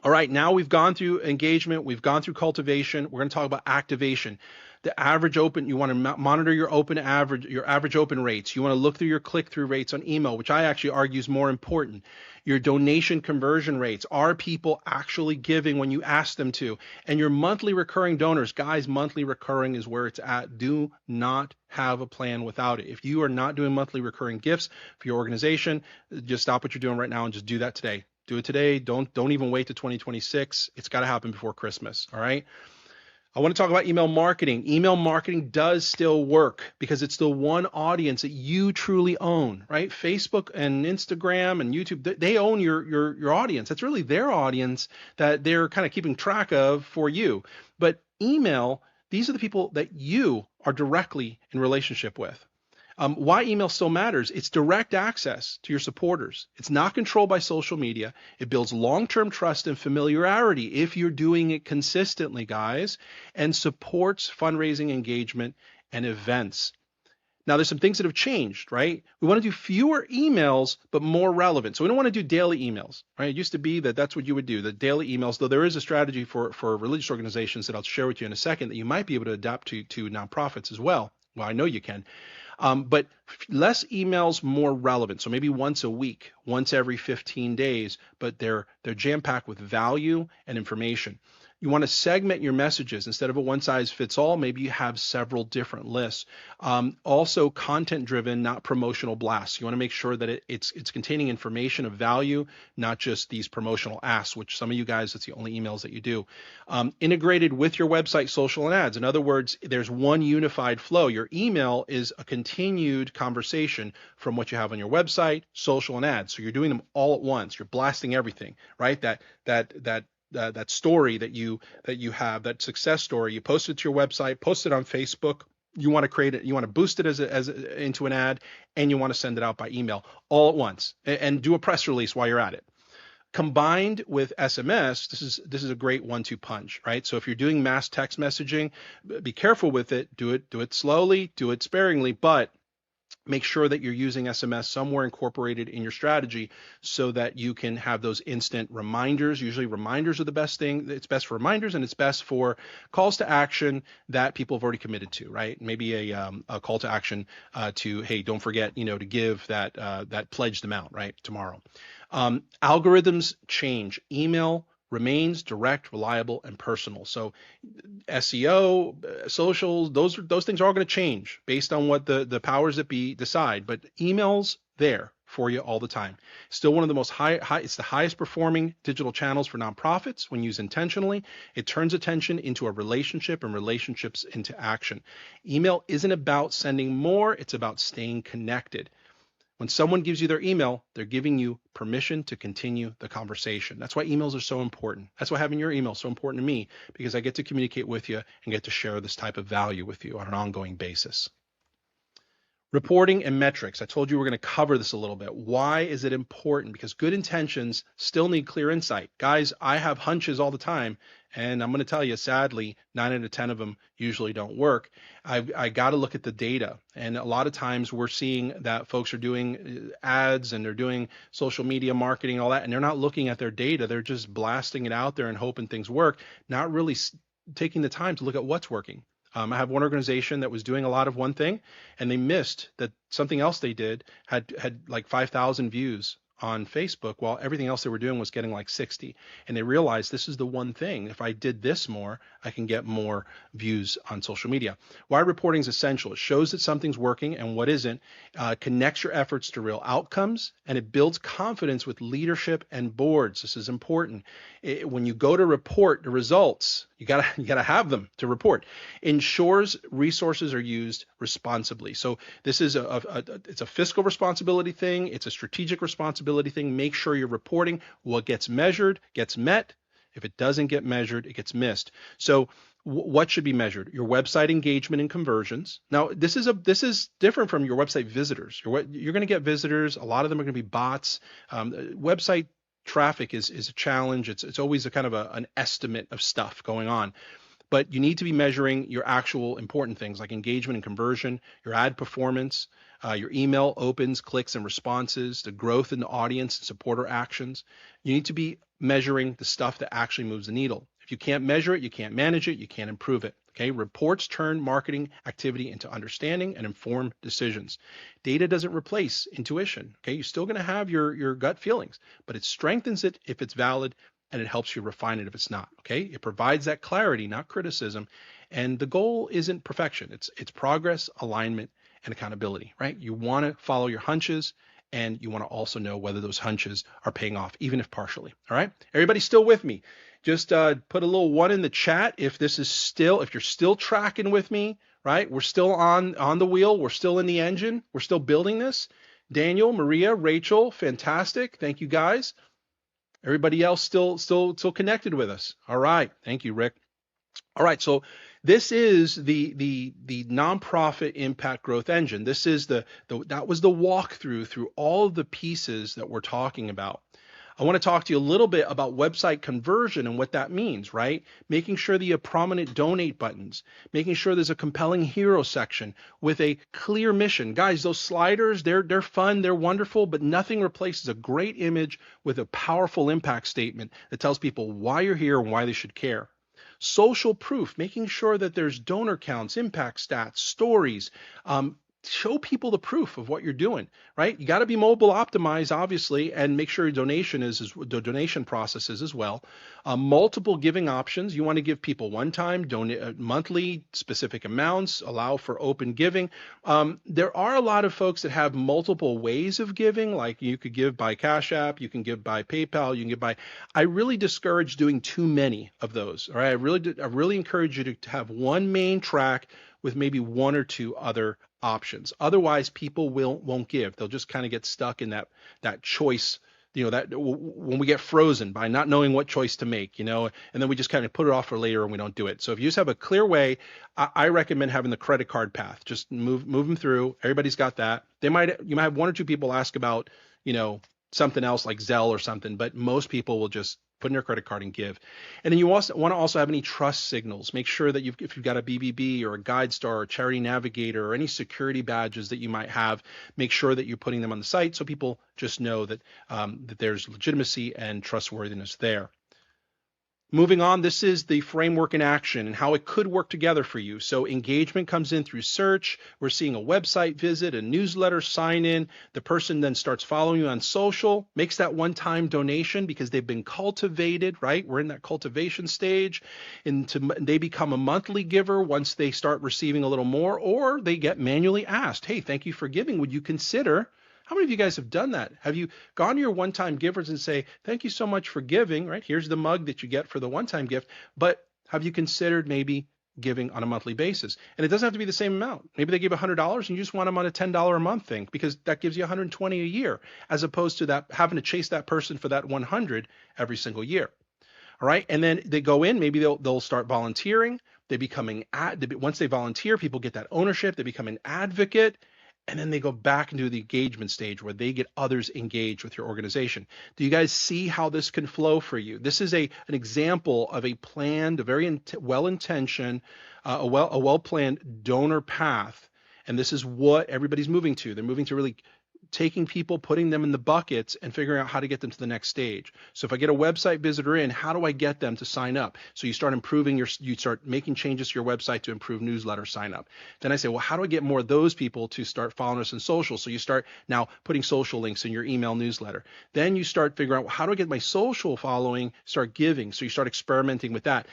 All right, now we've gone through engagement, we've gone through cultivation. We're going to talk about activation. The average open, you want to monitor your average open rates. You want to look through your click-through rates on email, which I actually argue is more important. Your donation conversion rates. Are people actually giving when you ask them to? And your monthly recurring donors. Guys, monthly recurring is where it's at. Do not have a plan without it. If you are not doing monthly recurring gifts for your organization, just stop what you're doing right now and just do that today. Do it today. Don't even wait to 2026. It's got to happen before Christmas. All right. I want to talk about email marketing. Email marketing does still work because it's the one audience that you truly own, right? Facebook and Instagram and YouTube, they own your audience. That's really their audience that they're kind of keeping track of for you. But email, these are the people that you are directly in relationship with. Why email still matters? It's direct access to your supporters. It's not controlled by social media. It builds long-term trust and familiarity if you're doing it consistently, guys, and supports fundraising, engagement, and events. Now, there's some things that have changed, right? We want to do fewer emails, but more relevant. So we don't want to do daily emails, right? It used to be that's what you would do, the daily emails, though there is a strategy for religious organizations that I'll share with you in a second that you might be able to adapt to nonprofits as well. Well, I know you can. But less emails, more relevant. So maybe once a week, once every 15 days, but they're jam-packed with value and information. You want to segment your messages instead of a one-size-fits-all. Maybe you have several different lists. Also, content-driven, not promotional blasts. You want to make sure that it's containing information of value, not just these promotional asks, which some of you guys, that's the only emails that you do. Integrated with your website, social, and ads. In other words, there's one unified flow. Your email is a continued conversation from what you have on your website, social, and ads. So you're doing them all at once. You're blasting everything, right? That story that you have, that success story, you post it to your website, post it on Facebook. You want to create it, you want to boost it into an ad, and you want to send it out by email all at once, and do a press release while you're at it. Combined with SMS, this is a great 1-2 punch, right? So if you're doing mass text messaging, be careful with it. Do it slowly, do it sparingly, but Make sure that you're using SMS somewhere incorporated in your strategy so that you can have those instant reminders. Usually reminders are the best thing. It's best for reminders, and it's best for calls to action that people have already committed to, right? Maybe a call to action to, hey, don't forget, to give that pledged amount, right, tomorrow. Algorithms change. Email remains direct, reliable, and personal. So SEO, social, those things are all going to change based on what the powers that be decide. But email's there for you all the time. Still one of the most it's the highest performing digital channels for nonprofits when used intentionally. It turns attention into a relationship and relationships into action. Email isn't about sending more, it's about staying connected. When someone gives you their email, they're giving you permission to continue the conversation. That's why emails are so important. That's why having your email is so important to me, because I get to communicate with you and get to share this type of value with you on an ongoing basis. Reporting and metrics. I told you we're going to cover this a little bit. Why is it important? Because good intentions still need clear insight. Guys, I have hunches all the time, and I'm going to tell you, sadly, 9 out of 10 of them usually don't work. I got to look at the data. And a lot of times we're seeing that folks are doing ads and they're doing social media marketing, all that, and they're not looking at their data. They're just blasting it out there and hoping things work, not really taking the time to look at what's working. I have one organization that was doing a lot of one thing, and they missed that something else they did had like 5,000 views on Facebook, while everything else they were doing was getting like 60. And they realized this is the one thing. If I did this more, I can get more views on social media. Why reporting is essential. It shows that something's working and what isn't, connects your efforts to real outcomes, and it builds confidence with leadership and boards. This is important. When you go to report the results, you gotta have them to report. Ensures resources are used responsibly. So this is it's a fiscal responsibility thing. It's a strategic responsibility thing. Make sure you're reporting what gets measured, gets met. If it doesn't get measured, it gets missed. So what should be measured? Your website engagement and conversions. Now, this is different from your website visitors. You're going to get visitors. A lot of them are going to be bots. Website traffic is a challenge. It's always a kind of an estimate of stuff going on. But you need to be measuring your actual important things like engagement and conversion, your ad performance, your email opens, clicks, and responses, the growth in the audience and supporter actions. You need to be measuring the stuff that actually moves the needle. If you can't measure it, you can't manage it, you can't improve it. Okay, reports turn marketing activity into understanding and informed decisions. Data doesn't replace intuition. Okay, you're still going to have your gut feelings, but it strengthens it if it's valid, and it helps you refine it if it's not. Okay, it provides that clarity, not criticism, and the goal isn't perfection. It's progress, alignment, and accountability. Right? You want to follow your hunches, and you want to also know whether those hunches are paying off, even if partially. All right, everybody still with me? Just put a little 1 in the chat if you're still tracking with me, right? We're still on the wheel. We're still in the engine. We're still building this. Daniel, Maria, Rachel, fantastic. Thank you guys. Everybody else still connected with us. All right. Thank you, Rick. All right. So this is the nonprofit impact growth engine. This is that was the walkthrough through all of the pieces that we're talking about. I want to talk to you a little bit about website conversion and what that means, right? Making sure that you have prominent donate buttons, making sure there's a compelling hero section with a clear mission. Guys, those sliders, they're fun, they're wonderful, but nothing replaces a great image with a powerful impact statement that tells people why you're here and why they should care. Social proof, making sure that there's donor counts, impact stats, stories, show people the proof of what you're doing, right? You got to be mobile optimized, obviously, and make sure your the donation process is as well. Multiple giving options. You want to give people one-time, monthly, specific amounts, allow for open giving. There are a lot of folks that have multiple ways of giving, like you could give by Cash App, you can give by PayPal, you can give by. I really discourage doing too many of those. All right, I really encourage you to have one main track with maybe 1 or 2 other options. Otherwise, people won't give. They'll just kind of get stuck in that choice, that when we get frozen by not knowing what choice to make, and then we just kind of put it off for later and we don't do it. So if you just have a clear way, I recommend having the credit card path. Just move them through. Everybody's got that. You might have 1 or 2 people ask about, something else like Zelle or something, but most people will just put in their credit card and give. And then you also want to also have any trust signals. Make sure that if you've got a BBB or a Guide Star or Charity Navigator or any security badges that you might have, make sure that you're putting them on the site so people just know that that there's legitimacy and trustworthiness there. Moving on, this is the framework in action and how it could work together for you. So engagement comes in through search. We're seeing a website visit, a newsletter sign in. The person then starts following you on social, makes that one-time donation because they've been cultivated, right? We're in that cultivation stage. And they become a monthly giver once they start receiving a little more, or they get manually asked, hey, thank you for giving. Would you consider? How many of you guys have done that? Have you gone to your one-time givers and say, thank you so much for giving, right? Here's the mug that you get for the one-time gift, but have you considered maybe giving on a monthly basis? And it doesn't have to be the same amount. Maybe they give $100 and you just want them on a $10 a month thing because that gives you $120 a year, as opposed to that having to chase that person for that 100 every single year. All right. And then they go in, maybe they'll start volunteering. Once they volunteer, people get that ownership. They become an advocate. And then they go back into the engagement stage where they get others engaged with your organization. Do you guys see how this can flow for you? This is an example of a planned, a very well-intentioned, a well-planned donor path. And this is what everybody's moving to. They're moving to really taking people, putting them in the buckets and figuring out how to get them to the next stage. So if I get a website visitor in, how do I get them to sign up? So you start you start making changes to your website to improve newsletter sign up. Then I say, well, how do I get more of those people to start following us on social? So you start now putting social links in your email newsletter. Then you start figuring out, well, how do I get my social following start giving? So you start experimenting with that.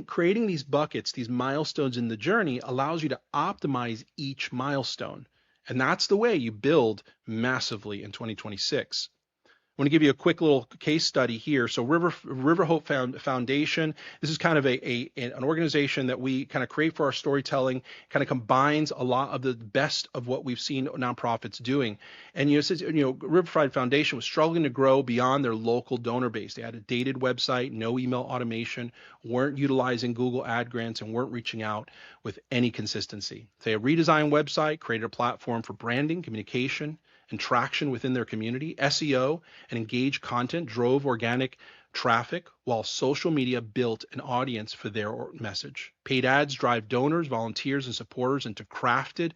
Creating these buckets, these milestones in the journey allows you to optimize each milestone. And that's the way you build massively in 2026. I want to give you a quick little case study here. So River Hope Foundation, this is kind of an organization that we kind of create for our storytelling, kind of combines a lot of the best of what we've seen nonprofits doing. And Riverside Foundation was struggling to grow beyond their local donor base. They had a dated website, no email automation, weren't utilizing Google ad grants, and weren't reaching out with any consistency. They redesigned website, created a platform for branding, communication, and traction within their community. SEO and engaged content drove organic traffic, while social media built an audience for their message. Paid ads drive donors, volunteers, and supporters into crafted,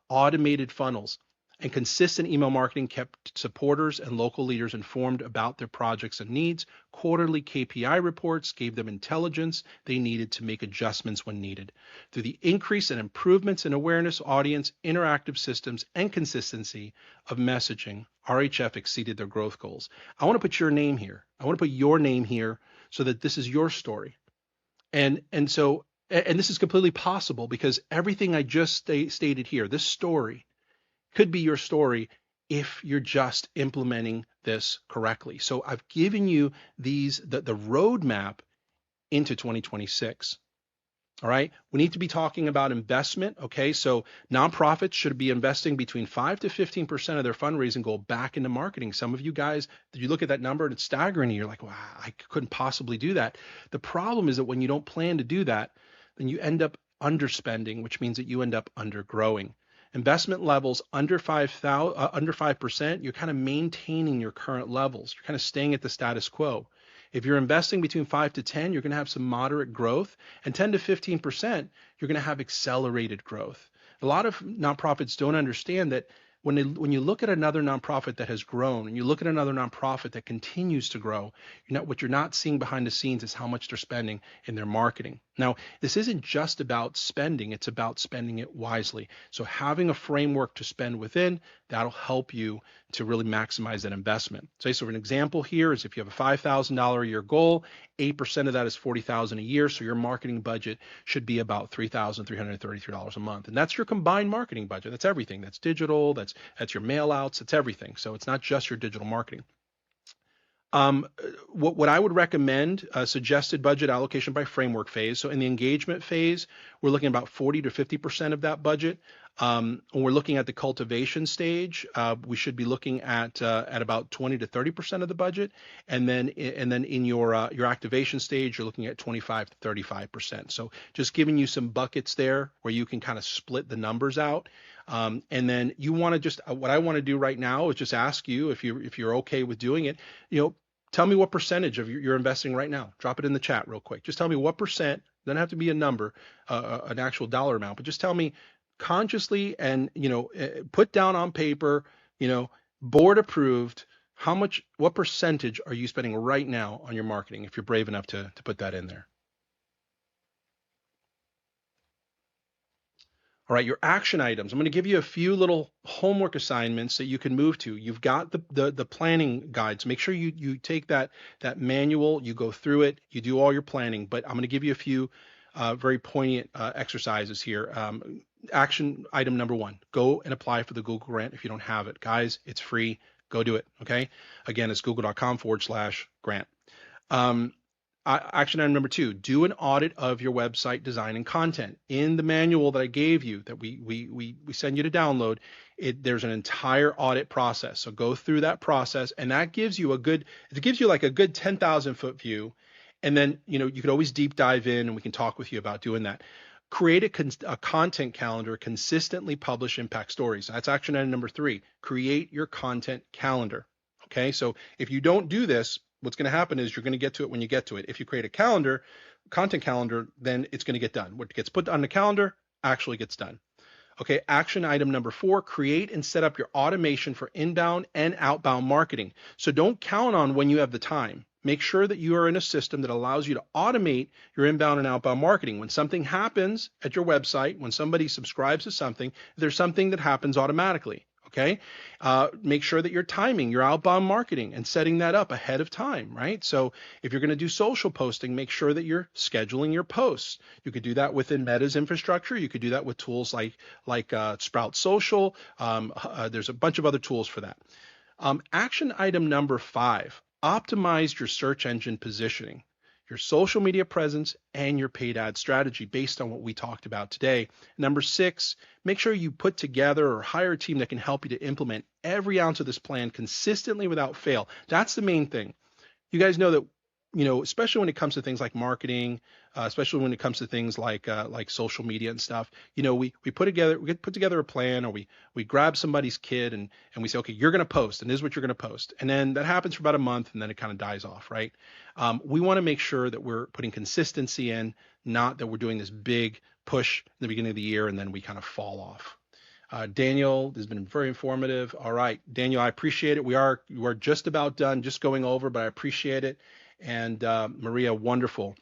automated funnels. And consistent email marketing kept supporters and local leaders informed about their projects and needs. Quarterly KPI reports gave them intelligence they needed to make adjustments when needed. Through the increase and improvements in awareness, audience, interactive systems, and consistency of messaging, RHF exceeded their growth goals. I want to put your name here. I want to put your name here so that this is your story. And this is completely possible because everything I just stated here, this story, could be your story if you're just implementing this correctly. So I've given you the roadmap into 2026. All right. We need to be talking about investment. Okay. So nonprofits should be investing between 5 to 15% of their fundraising go back into marketing. Some of you guys, you look at that number and it's staggering. And you're like, wow, I couldn't possibly do that. The problem is that when you don't plan to do that, then you end up underspending, which means that you end up undergrowing. Investment levels under 5%, you're kind of maintaining your current levels. You're kind of staying at the status quo. If you're investing between 5 to 10, you're going to have some moderate growth, and 10 to 15%, you're going to have accelerated growth. A lot of nonprofits don't understand that when you look at another nonprofit that has grown and you look at another nonprofit that continues to grow, what you're not seeing behind the scenes is how much they're spending in their marketing. Now, this isn't just about spending, it's about spending it wisely. So having a framework to spend within, that'll help you to really maximize that investment. So an example here is if you have a $5,000 a year goal, 8% of that is $40,000 a year. So your marketing budget should be about $3,333 a month. And that's your combined marketing budget. That's everything. That's digital, that's your mail outs, it's everything. So it's not just your digital marketing. What I would recommend, suggested budget allocation by framework phase. So in the engagement phase, we're looking at about 40 to 50% of that budget. When we're looking at the cultivation stage, we should be looking at about 20 to 30% of the budget, and then in your activation stage, you're looking at 25 to 35%. So just giving you some buckets there where you can kind of split the numbers out. And then you want to what I want to do right now is just ask you if you're okay with doing it. Tell me what percentage of you're investing right now. Drop it in the chat real quick. Just tell me what percent. Doesn't have to be a number, an actual dollar amount, but just tell me consciously and put down on paper, board approved. How much? What percentage are you spending right now on your marketing? If you're brave enough to put that in there. All right, your action items. I'm going to give you a few little homework assignments that you can move to. You've got the planning guides. Make sure you take that manual, you go through it, you do all your planning. But I'm going to give you a few very poignant exercises here. Action item number 1: go and apply for the Google grant if you don't have it, guys. It's free. Go do it. Okay. Again, it's google.com/grant. Action item number 2: do an audit of your website design and content. In the manual that I gave you, that we send you to download, there's an entire audit process. So go through that process, and that gives you like a good 10,000 foot view. And then you could always deep dive in, and we can talk with you about doing that. Create a content calendar, consistently publish impact stories. That's action item number 3. Create your content calendar. Okay, so if you don't do this, what's going to happen is you're going to get to it when you get to it. If you create a content calendar, then it's going to get done. What gets put on the calendar actually gets done. Okay, action item number 4: create and set up your automation for inbound and outbound marketing. So don't count on when you have the time. Make sure that you are in a system that allows you to automate your inbound and outbound marketing. When something happens at your website, when somebody subscribes to something, there's something that happens automatically. Okay. Make sure that you're timing your outbound marketing and setting that up ahead of time, right? So if you're going to do social posting, make sure that you're scheduling your posts. You could do that within Meta's infrastructure. You could do that with tools like Sprout Social. There's a bunch of other tools for that. Action item number 5: optimize your search engine positioning, your social media presence, and your paid ad strategy based on what we talked about today. Number 6, make sure you put together or hire a team that can help you to implement every ounce of this plan consistently without fail. That's the main thing. You guys know that, especially when it comes to things like marketing, especially when it comes to things like social media and stuff, we put together a plan, or we grab somebody's kid and we say, okay, you're going to post, and this is what you're going to post. And then that happens for about a month, and then it kind of dies off, right? We want to make sure that we're putting consistency in, not that we're doing this big push in the beginning of the year and then we kind of fall off. Daniel, this has been very informative. All right, Daniel, I appreciate it. We are just about done, just going over, but I appreciate it. And Maria, wonderful.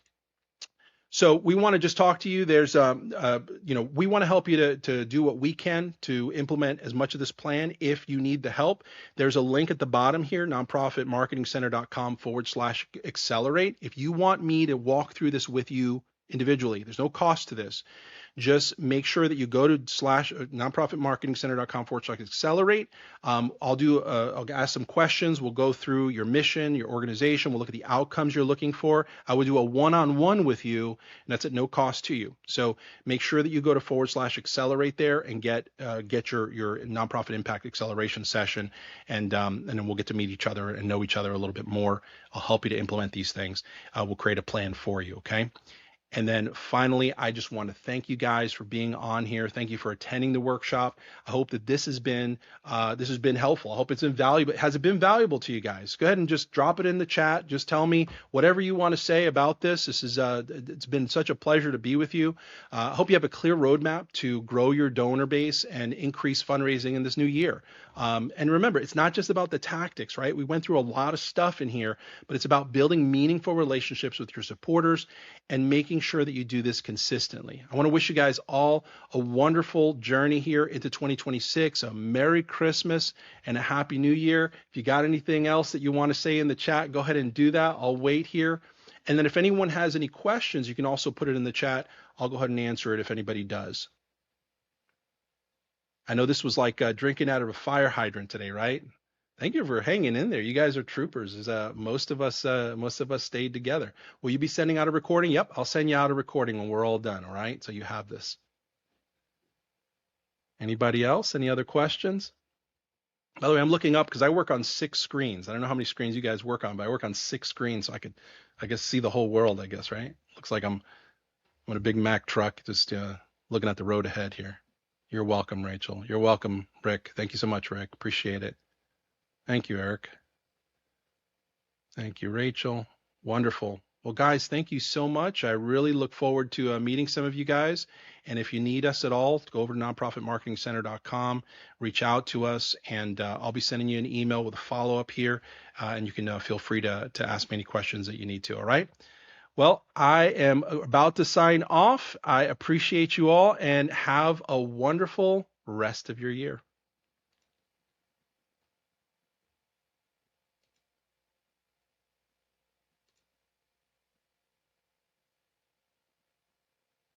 So we want to just talk to you. There's, we want to help you to do what we can to implement as much of this plan. If you need the help, there's a link at the bottom here, nonprofitmarketingcenter.com/accelerate. If you want me to walk through this with you individually, there's no cost to this. Just make sure that you go to nonprofitmarketingcenter.com/accelerate. I'll ask some questions. We'll go through your mission, your organization. We'll look at the outcomes you're looking for. I will do a one-on-one with you, and that's at no cost to you. So make sure that you go to /accelerate there and get your nonprofit impact acceleration session, and then we'll get to meet each other and know each other a little bit more. I'll help you to implement these things. We'll create a plan for you. Okay. And then finally, I just want to thank you guys for being on here. Thank you for attending the workshop. I hope that this has been helpful. I hope it's been valuable. Has it been valuable to you guys? Go ahead and just drop it in the chat. Just tell me whatever you want to say about this. It's been such a pleasure to be with you. I hope you have a clear roadmap to grow your donor base and increase fundraising in this new year. And remember, it's not just about the tactics, right? We went through a lot of stuff in here, but it's about building meaningful relationships with your supporters and making sure that you do this consistently. I want to wish you guys all a wonderful journey here into 2026, a Merry Christmas and a Happy New Year. If you got anything else that you want to say in the chat, go ahead and do that. I'll wait here. And then if anyone has any questions, you can also put it in the chat. I'll go ahead and answer it if anybody does. I know this was like drinking out of a fire hydrant today, right? Thank you for hanging in there. You guys are troopers. Most of us stayed together. Will you be sending out a recording? Yep, I'll send you out a recording when we're all done. All right, so you have this. Anybody else? Any other questions? By the way, I'm looking up because I work on 6 screens. I don't know how many screens you guys work on, but I work on 6 screens, so I guess, see the whole world. I guess, right? Looks like I'm in a big Mack truck, just looking at the road ahead here. You're welcome, Rachel. You're welcome, Rick. Thank you so much, Rick. Appreciate it. Thank you, Eric. Thank you, Rachel. Wonderful. Well, guys, thank you so much. I really look forward to meeting some of you guys. And if you need us at all, go over to nonprofitmarketingcenter.com, reach out to us, and I'll be sending you an email with a follow-up here. And you can feel free to ask me any questions that you need to. All right. Well, I am about to sign off. I appreciate you all and have a wonderful rest of your year.